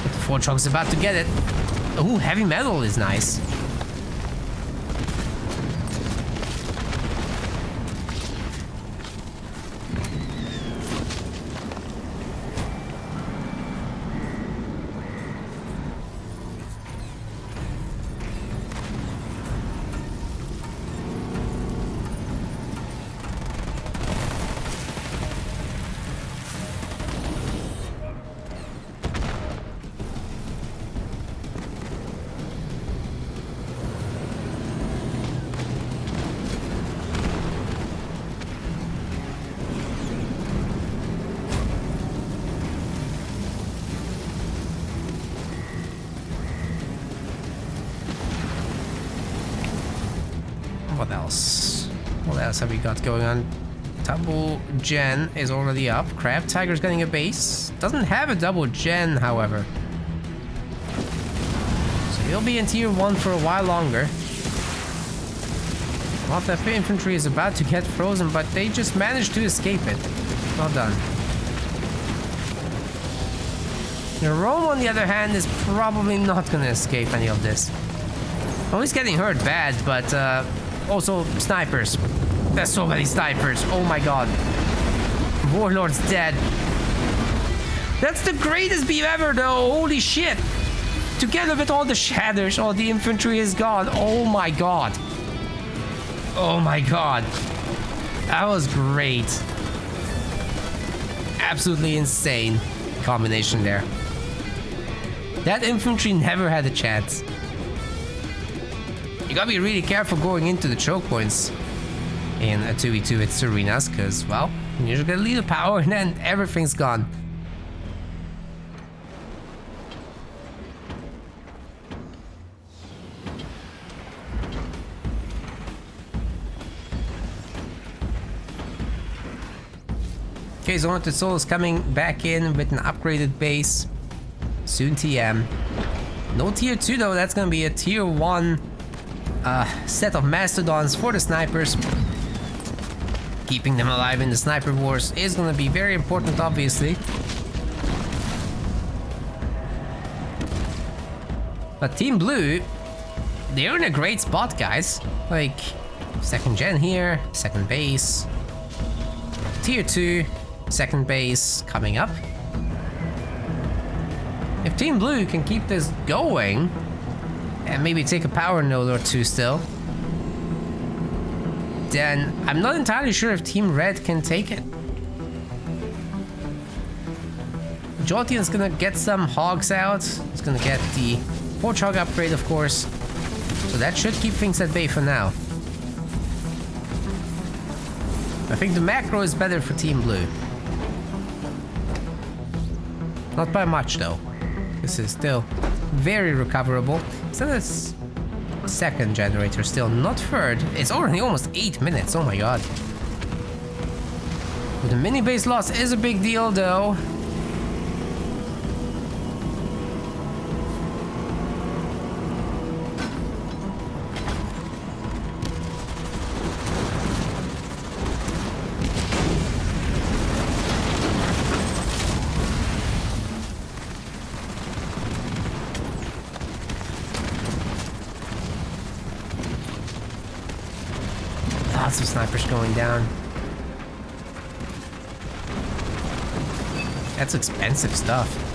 But the Four truck's about to get it. Ooh, heavy metal is nice. What else? What else have we got going on? Double gen is already up. Crab Tiger's getting a base. Doesn't have a double gen, however. So he'll be in tier 1 for a while longer. Well, that infantry is about to get frozen, but they just managed to escape it. Well done. The Rome, on the other hand, is probably not going to escape any of this. Oh, he's getting hurt bad, but also snipers. There's so many snipers. Oh my god. Warlord's dead. That's the greatest beam ever, though. Holy shit. Together with all the shatters, all the infantry is gone. Oh my god. Oh my god. That was great. Absolutely insane combination there. That infantry never had a chance. You gotta be really careful going into the choke points in a 2v2 with Serenas, because, well, you're just gonna leave the power and then everything's gone. Okay, Zoned Soul is coming back in with an upgraded base. Soon TM. No tier 2 though, that's gonna be a tier 1 set of mastodons for the snipers. Keeping them alive in the sniper wars is gonna be very important, obviously. But Team Blue, they're in a great spot, guys. Like, second gen here, second base. Tier 2, second base coming up. If Team Blue can keep this going, and maybe take a power node or two still, then I'm not entirely sure if Team Red can take it. Jolteon's gonna get some hogs out. He's gonna get the Porch Hog upgrade, of course. So that should keep things at bay for now. I think the macro is better for Team Blue. Not by much though. This is still very recoverable. So that's second generator still, not third. It's already almost 8 minutes, oh my god. But the mini base loss is a big deal though. Lots of snipers going down. That's expensive stuff.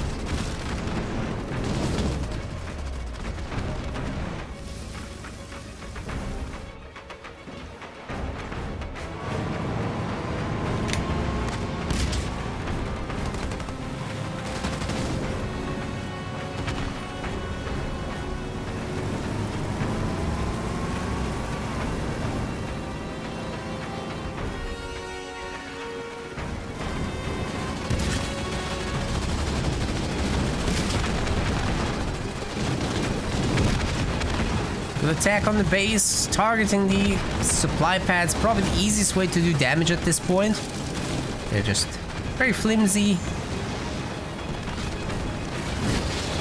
Good attack on the base, targeting the supply pads, probably the easiest way to do damage at this point. They're just very flimsy.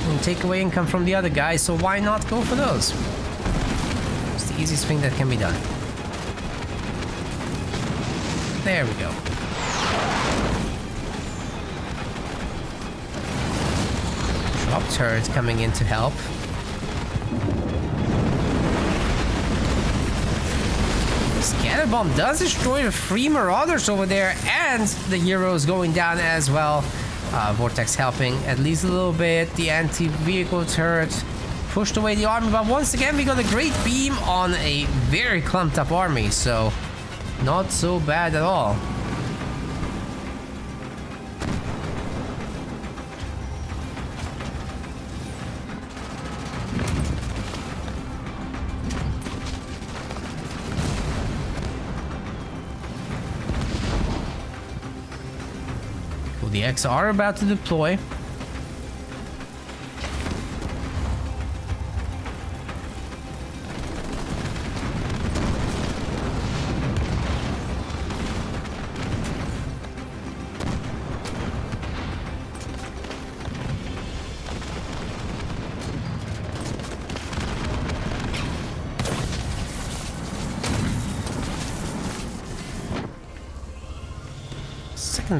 And take away income from the other guys, so why not go for those? It's the easiest thing that can be done. There we go. Drop top turret coming in to help. Scatter Bomb does destroy the 3 Marauders over there, and the heroes going down as well. Vortex helping at least a little bit. The anti-vehicle turret pushed away the army, but once again we got a great beam on a very clumped up army, so not so bad at all. The X are about to deploy.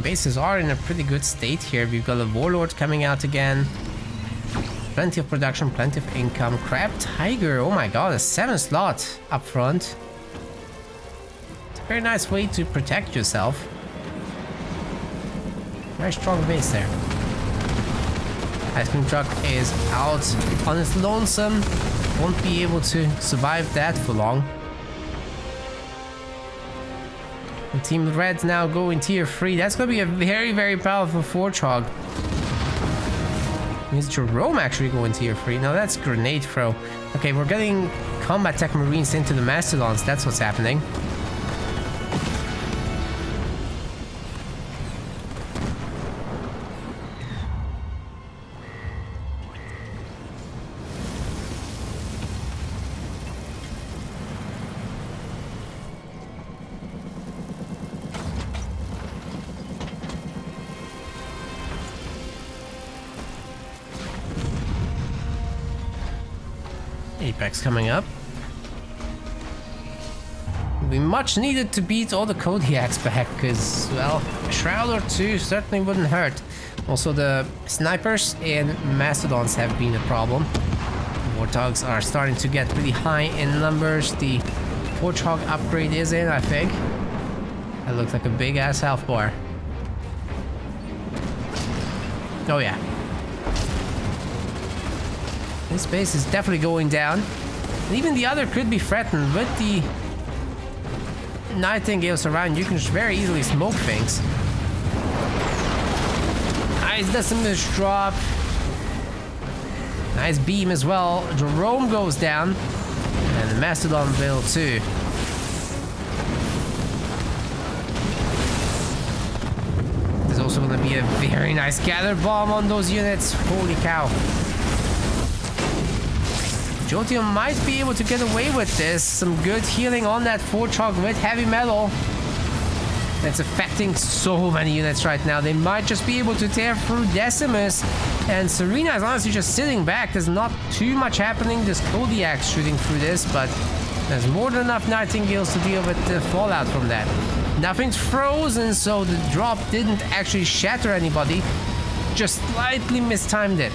Bases are in a pretty good state here. We've got a Warlord coming out again. Plenty of production, plenty of income. Crab Tiger, oh my god, a 7 slot up front. It's a very nice way to protect yourself. Very strong base there. Ice Cream Truck is out on its lonesome. Won't be able to survive that for long. Team Red's now going tier 3. That's going to be a very, very powerful Forge Hog. Is Jerome actually going tier 3? No, that's Grenade Throw. Okay, we're getting Combat Tech Marines into the Mastodons. That's what's happening. Apex coming up. We much needed to beat all the Kodiaks back, because, well, a Shroud or 2 certainly wouldn't hurt. Also, the Snipers and Mastodons have been a problem. Warthogs are starting to get pretty high in numbers. The Forge Hog upgrade is in, I think. That looks like a big ass health bar. Oh yeah. This base is definitely going down. And even the other could be threatened. With the Nightingales around, you can just very easily smoke things. Nice Decimus drop. Nice beam as well. Jerome goes down. And the Mastodon will too. There's also going to be a very nice gather bomb on those units. Holy cow. Jolteon might be able to get away with this. Some good healing on that Forge Hog with heavy metal. It's affecting so many units right now. They might just be able to tear through Decimus. And Serena is honestly just sitting back. There's not too much happening. There's Kodiak shooting through this, but there's more than enough Nightingales to deal with the fallout from that. Nothing's frozen, so the drop didn't actually shatter anybody. Just slightly mistimed it.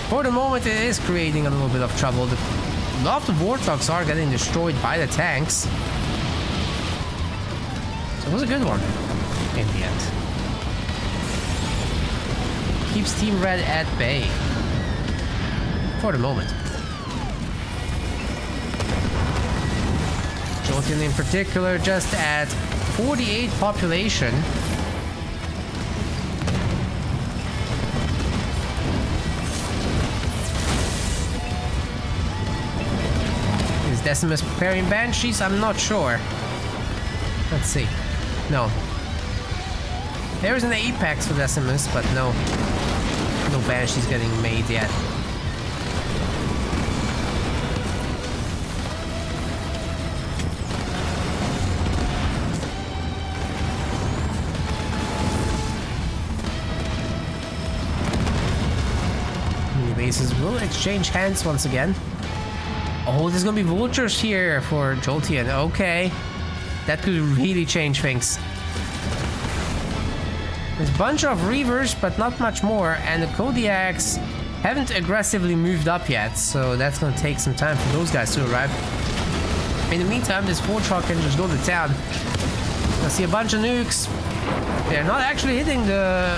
For the moment, it is creating a little bit of trouble. A lot of Warthogs are getting destroyed by the tanks. So it was a good one in the end. Keeps Team Red at bay. For the moment. Jolteon in particular just at 48 population. Decimus preparing Banshees? I'm not sure. Let's see. No. There's an Apex for Decimus, but no. No Banshees getting made yet. Mini bases will exchange hands once again. Oh, there's gonna be vultures here for Jolteon. Okay. That could really change things. There's a bunch of Reavers, but not much more, and the Kodiaks haven't aggressively moved up yet, so that's gonna take some time for those guys to arrive. In the meantime, this 4-truck can just go to town. I see a bunch of nukes. They're not actually hitting the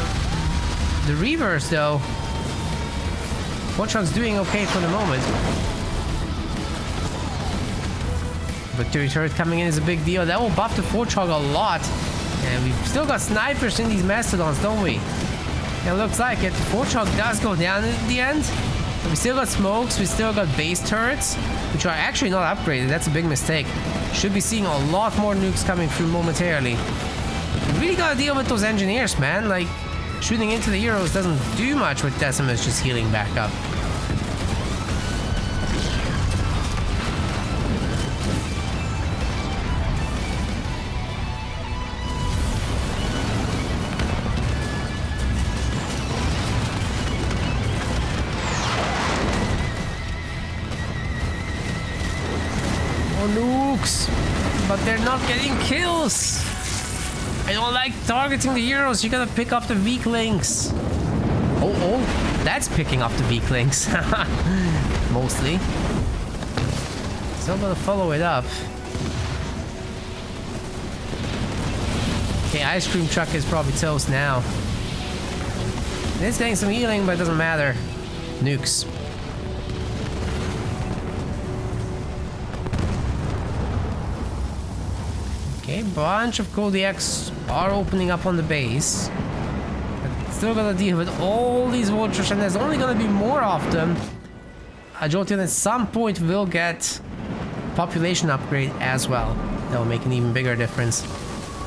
Reavers, though. 4-truck's doing okay for the moment. Victory turret coming in is a big deal. That will buff the 4-truck a lot. And we've still got snipers in these Mastodons, don't we? It looks like it. 4-truck does go down in the end. But we still got smokes, we still got base turrets, which are actually not upgraded. That's a big mistake. Should be seeing a lot more nukes coming through momentarily. We really gotta deal with those engineers, man. Like, shooting into the heroes doesn't do much with Decimus just healing back up. Nukes, but they're not getting kills. I don't like targeting the heroes. You gotta pick up the weak links. Oh, that's picking up the weak links. Mostly. Still gotta follow it up. Okay, ice cream truck is probably toast now. It's getting some healing, but it doesn't matter. Nukes. Okay, bunch of Kodiaks are opening up on the base. But still gonna deal with all these vultures, and there's only gonna be more of them. Jolteon at some point will get population upgrade as well. That will make an even bigger difference.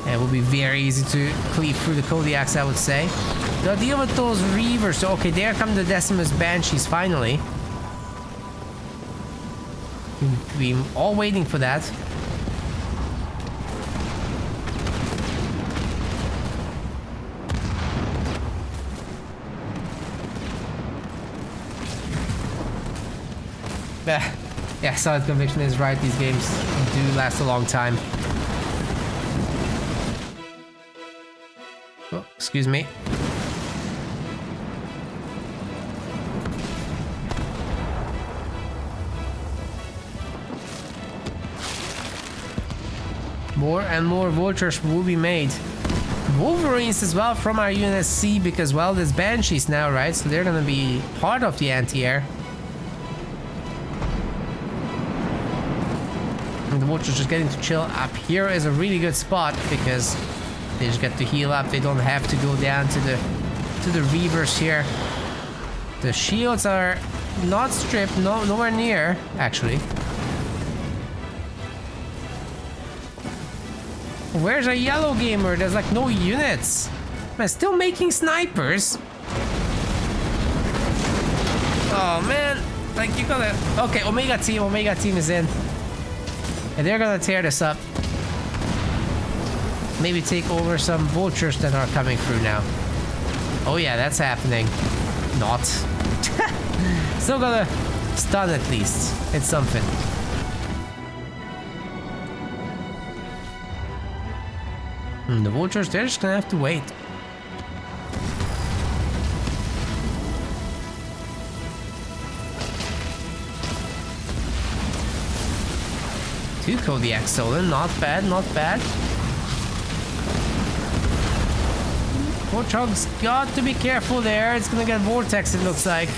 And it will be very easy to cleave through the Kodiaks, I would say. They'll deal with those Reavers. So, okay, there come the Decimus Banshees finally. We've been all waiting for that. Yeah, solid conviction is right. These games do last a long time. Oh, excuse me. More and more vultures will be made. Wolverines as well from our UNSC because, well, there's Banshees now, right? So they're gonna be part of the anti-air. And the vultures just getting to chill up here is a really good spot because they just get to heal up. They don't have to go down to the Reavers here. The shields are not stripped, nowhere near, actually. Where's a yellow gamer? There's like no units. Man, still making snipers. Oh man, like you gotta. Okay, Omega Team is in. And they're gonna tear this up. Maybe take over some vultures that are coming through now. Oh yeah, that's happening. Not. Still gonna stun at least. It's something. The vultures, they're just gonna have to wait. Two Kodiaks stolen, not bad, not bad. Warthog's got to be careful there, it's gonna get vortex it looks like.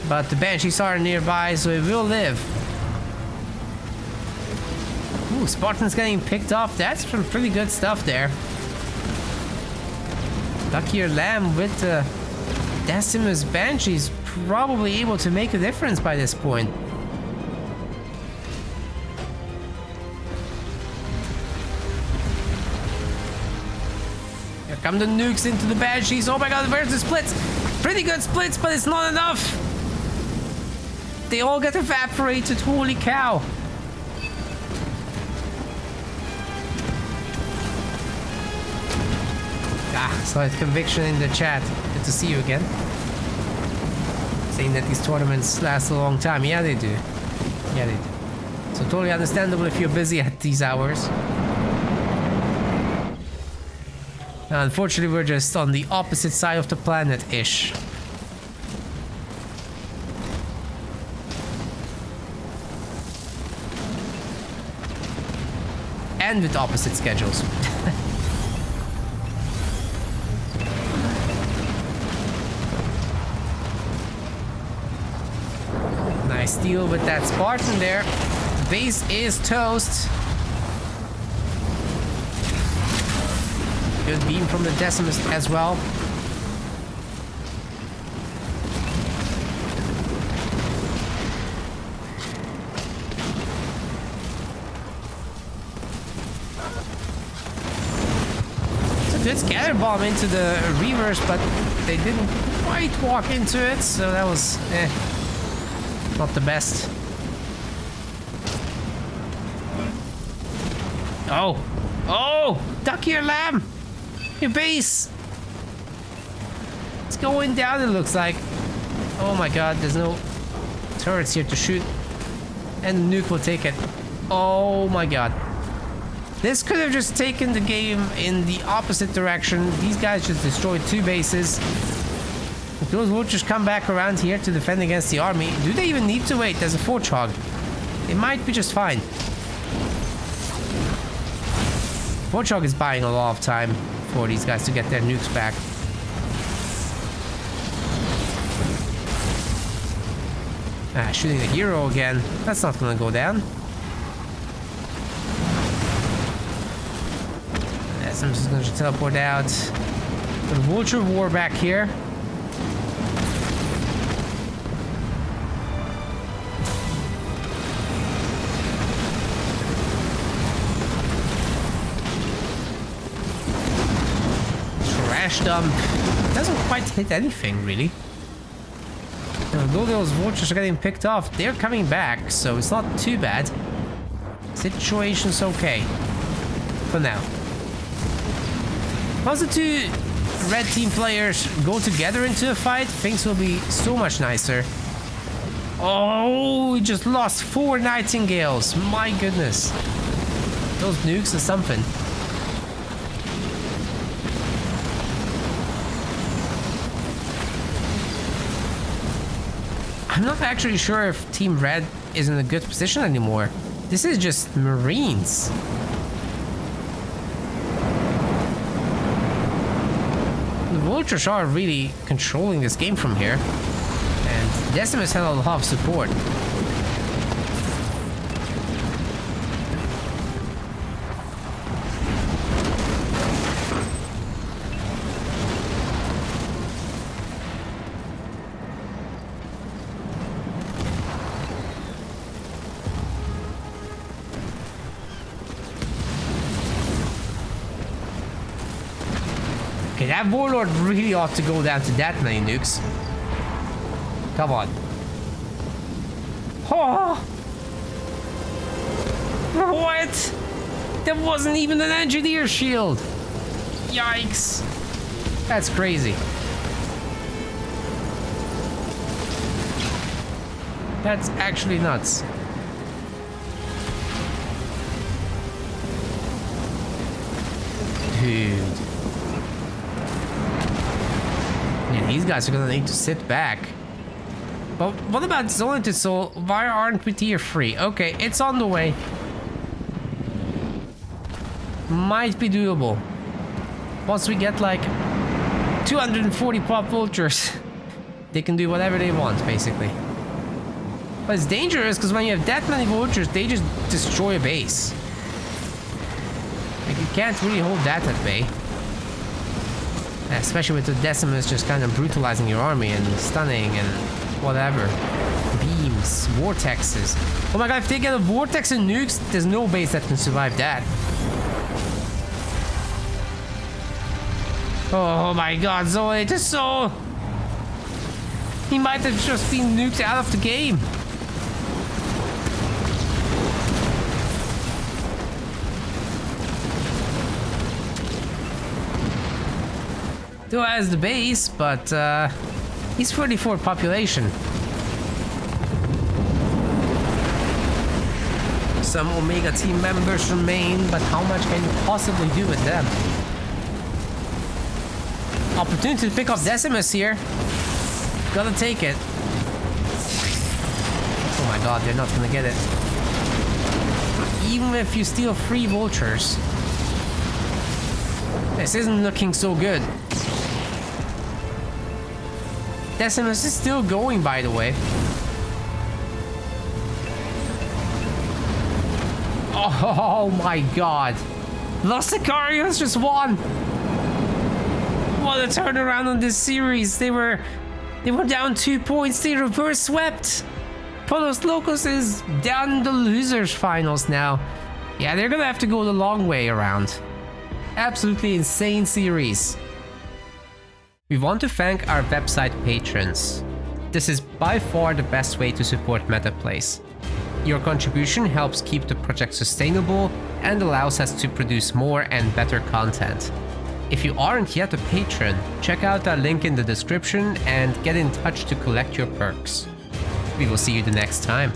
But the Banshees are nearby, so it will live. Ooh, Spartan's getting picked off, that's some pretty good stuff there. Luckier Lamb with the Decimus Banshees probably able to make a difference by this point. Here come the nukes into the Banshees. Oh my god, where's the splits? Pretty good splits, but it's not enough. They all get evaporated, holy cow. Solid conviction in the chat. Good to see you again. Saying that these tournaments last a long time. Yeah, they do. Yeah, they do. So totally understandable if you're busy at these hours. Unfortunately, we're just on the opposite side of the planet-ish. And with opposite schedules. Nice deal with that Spartan there. Base is toast. Good beam from the Decimus as well. Good scatter bomb into the reverse, but they didn't quite walk into it, so that was not the best. Oh, duck here, lamb. Your base. It's going down, it looks like. Oh my god, there's no turrets here to shoot, and the nuke will take it. Oh my god. This could have just taken the game in the opposite direction. These guys just destroyed 2 bases. If those vultures come back around here to defend against the army, do they even need to wait? There's a forge hog. They might be just fine. Forge hog is buying a lot of time for these guys to get their nukes back. Shooting the hero again. That's not gonna go down. I'm just going to teleport out. The Vulture War back here. Trash dump. Doesn't quite hit anything, really. Although those vultures are getting picked off, they're coming back, so it's not too bad. Situation's okay. For now. Once the 2 red team players go together into a fight, things will be so much nicer. Oh, we just lost 4 Nightingales. My goodness. Those nukes are something. I'm not actually sure if Team Red is in a good position anymore. This is just Marines. The Vultures are really controlling this game from here. And Decimus had a lot of support. Okay, that Warlord really ought to go down to that many nukes. Come on. Oh! What? That wasn't even an engineer shield! Yikes! That's crazy. That's actually nuts. Dude. Yeah, these guys are gonna need to sit back. But what about Zolanted Soul? Why aren't we tier 3? Okay, it's on the way. Might be doable. Once we get like 240 pop vultures, they can do whatever they want, basically. But it's dangerous because when you have that many vultures, they just destroy a base. Like, you can't really hold that at bay. Especially with the Decimus just kind of brutalizing your army and stunning and whatever. Beams, vortexes. Oh my god, if they get a vortex and nukes, there's no base that can survive that. Oh my god, Zoe, it is so... He might have just been nuked out of the game. Still has the base, but he's 34 population. Some Omega team members remain, but how much can you possibly do with them? Opportunity to pick up Decimus here. Gotta take it. Oh my god, they're not gonna get it. Even if you steal 3 vultures. This isn't looking so good. Decimus is still going, by the way. Oh my god. Los Sicarios just won. What a turnaround on this series. They were down 2 points. They reverse swept. Pollos Locos is down in the losers finals now. Yeah, they're gonna have to go the long way around. Absolutely insane series. We want to thank our website patrons. This is by far the best way to support MetaPlays. Your contribution helps keep the project sustainable and allows us to produce more and better content. If you aren't yet a patron, check out our link in the description and get in touch to collect your perks. We will see you the next time.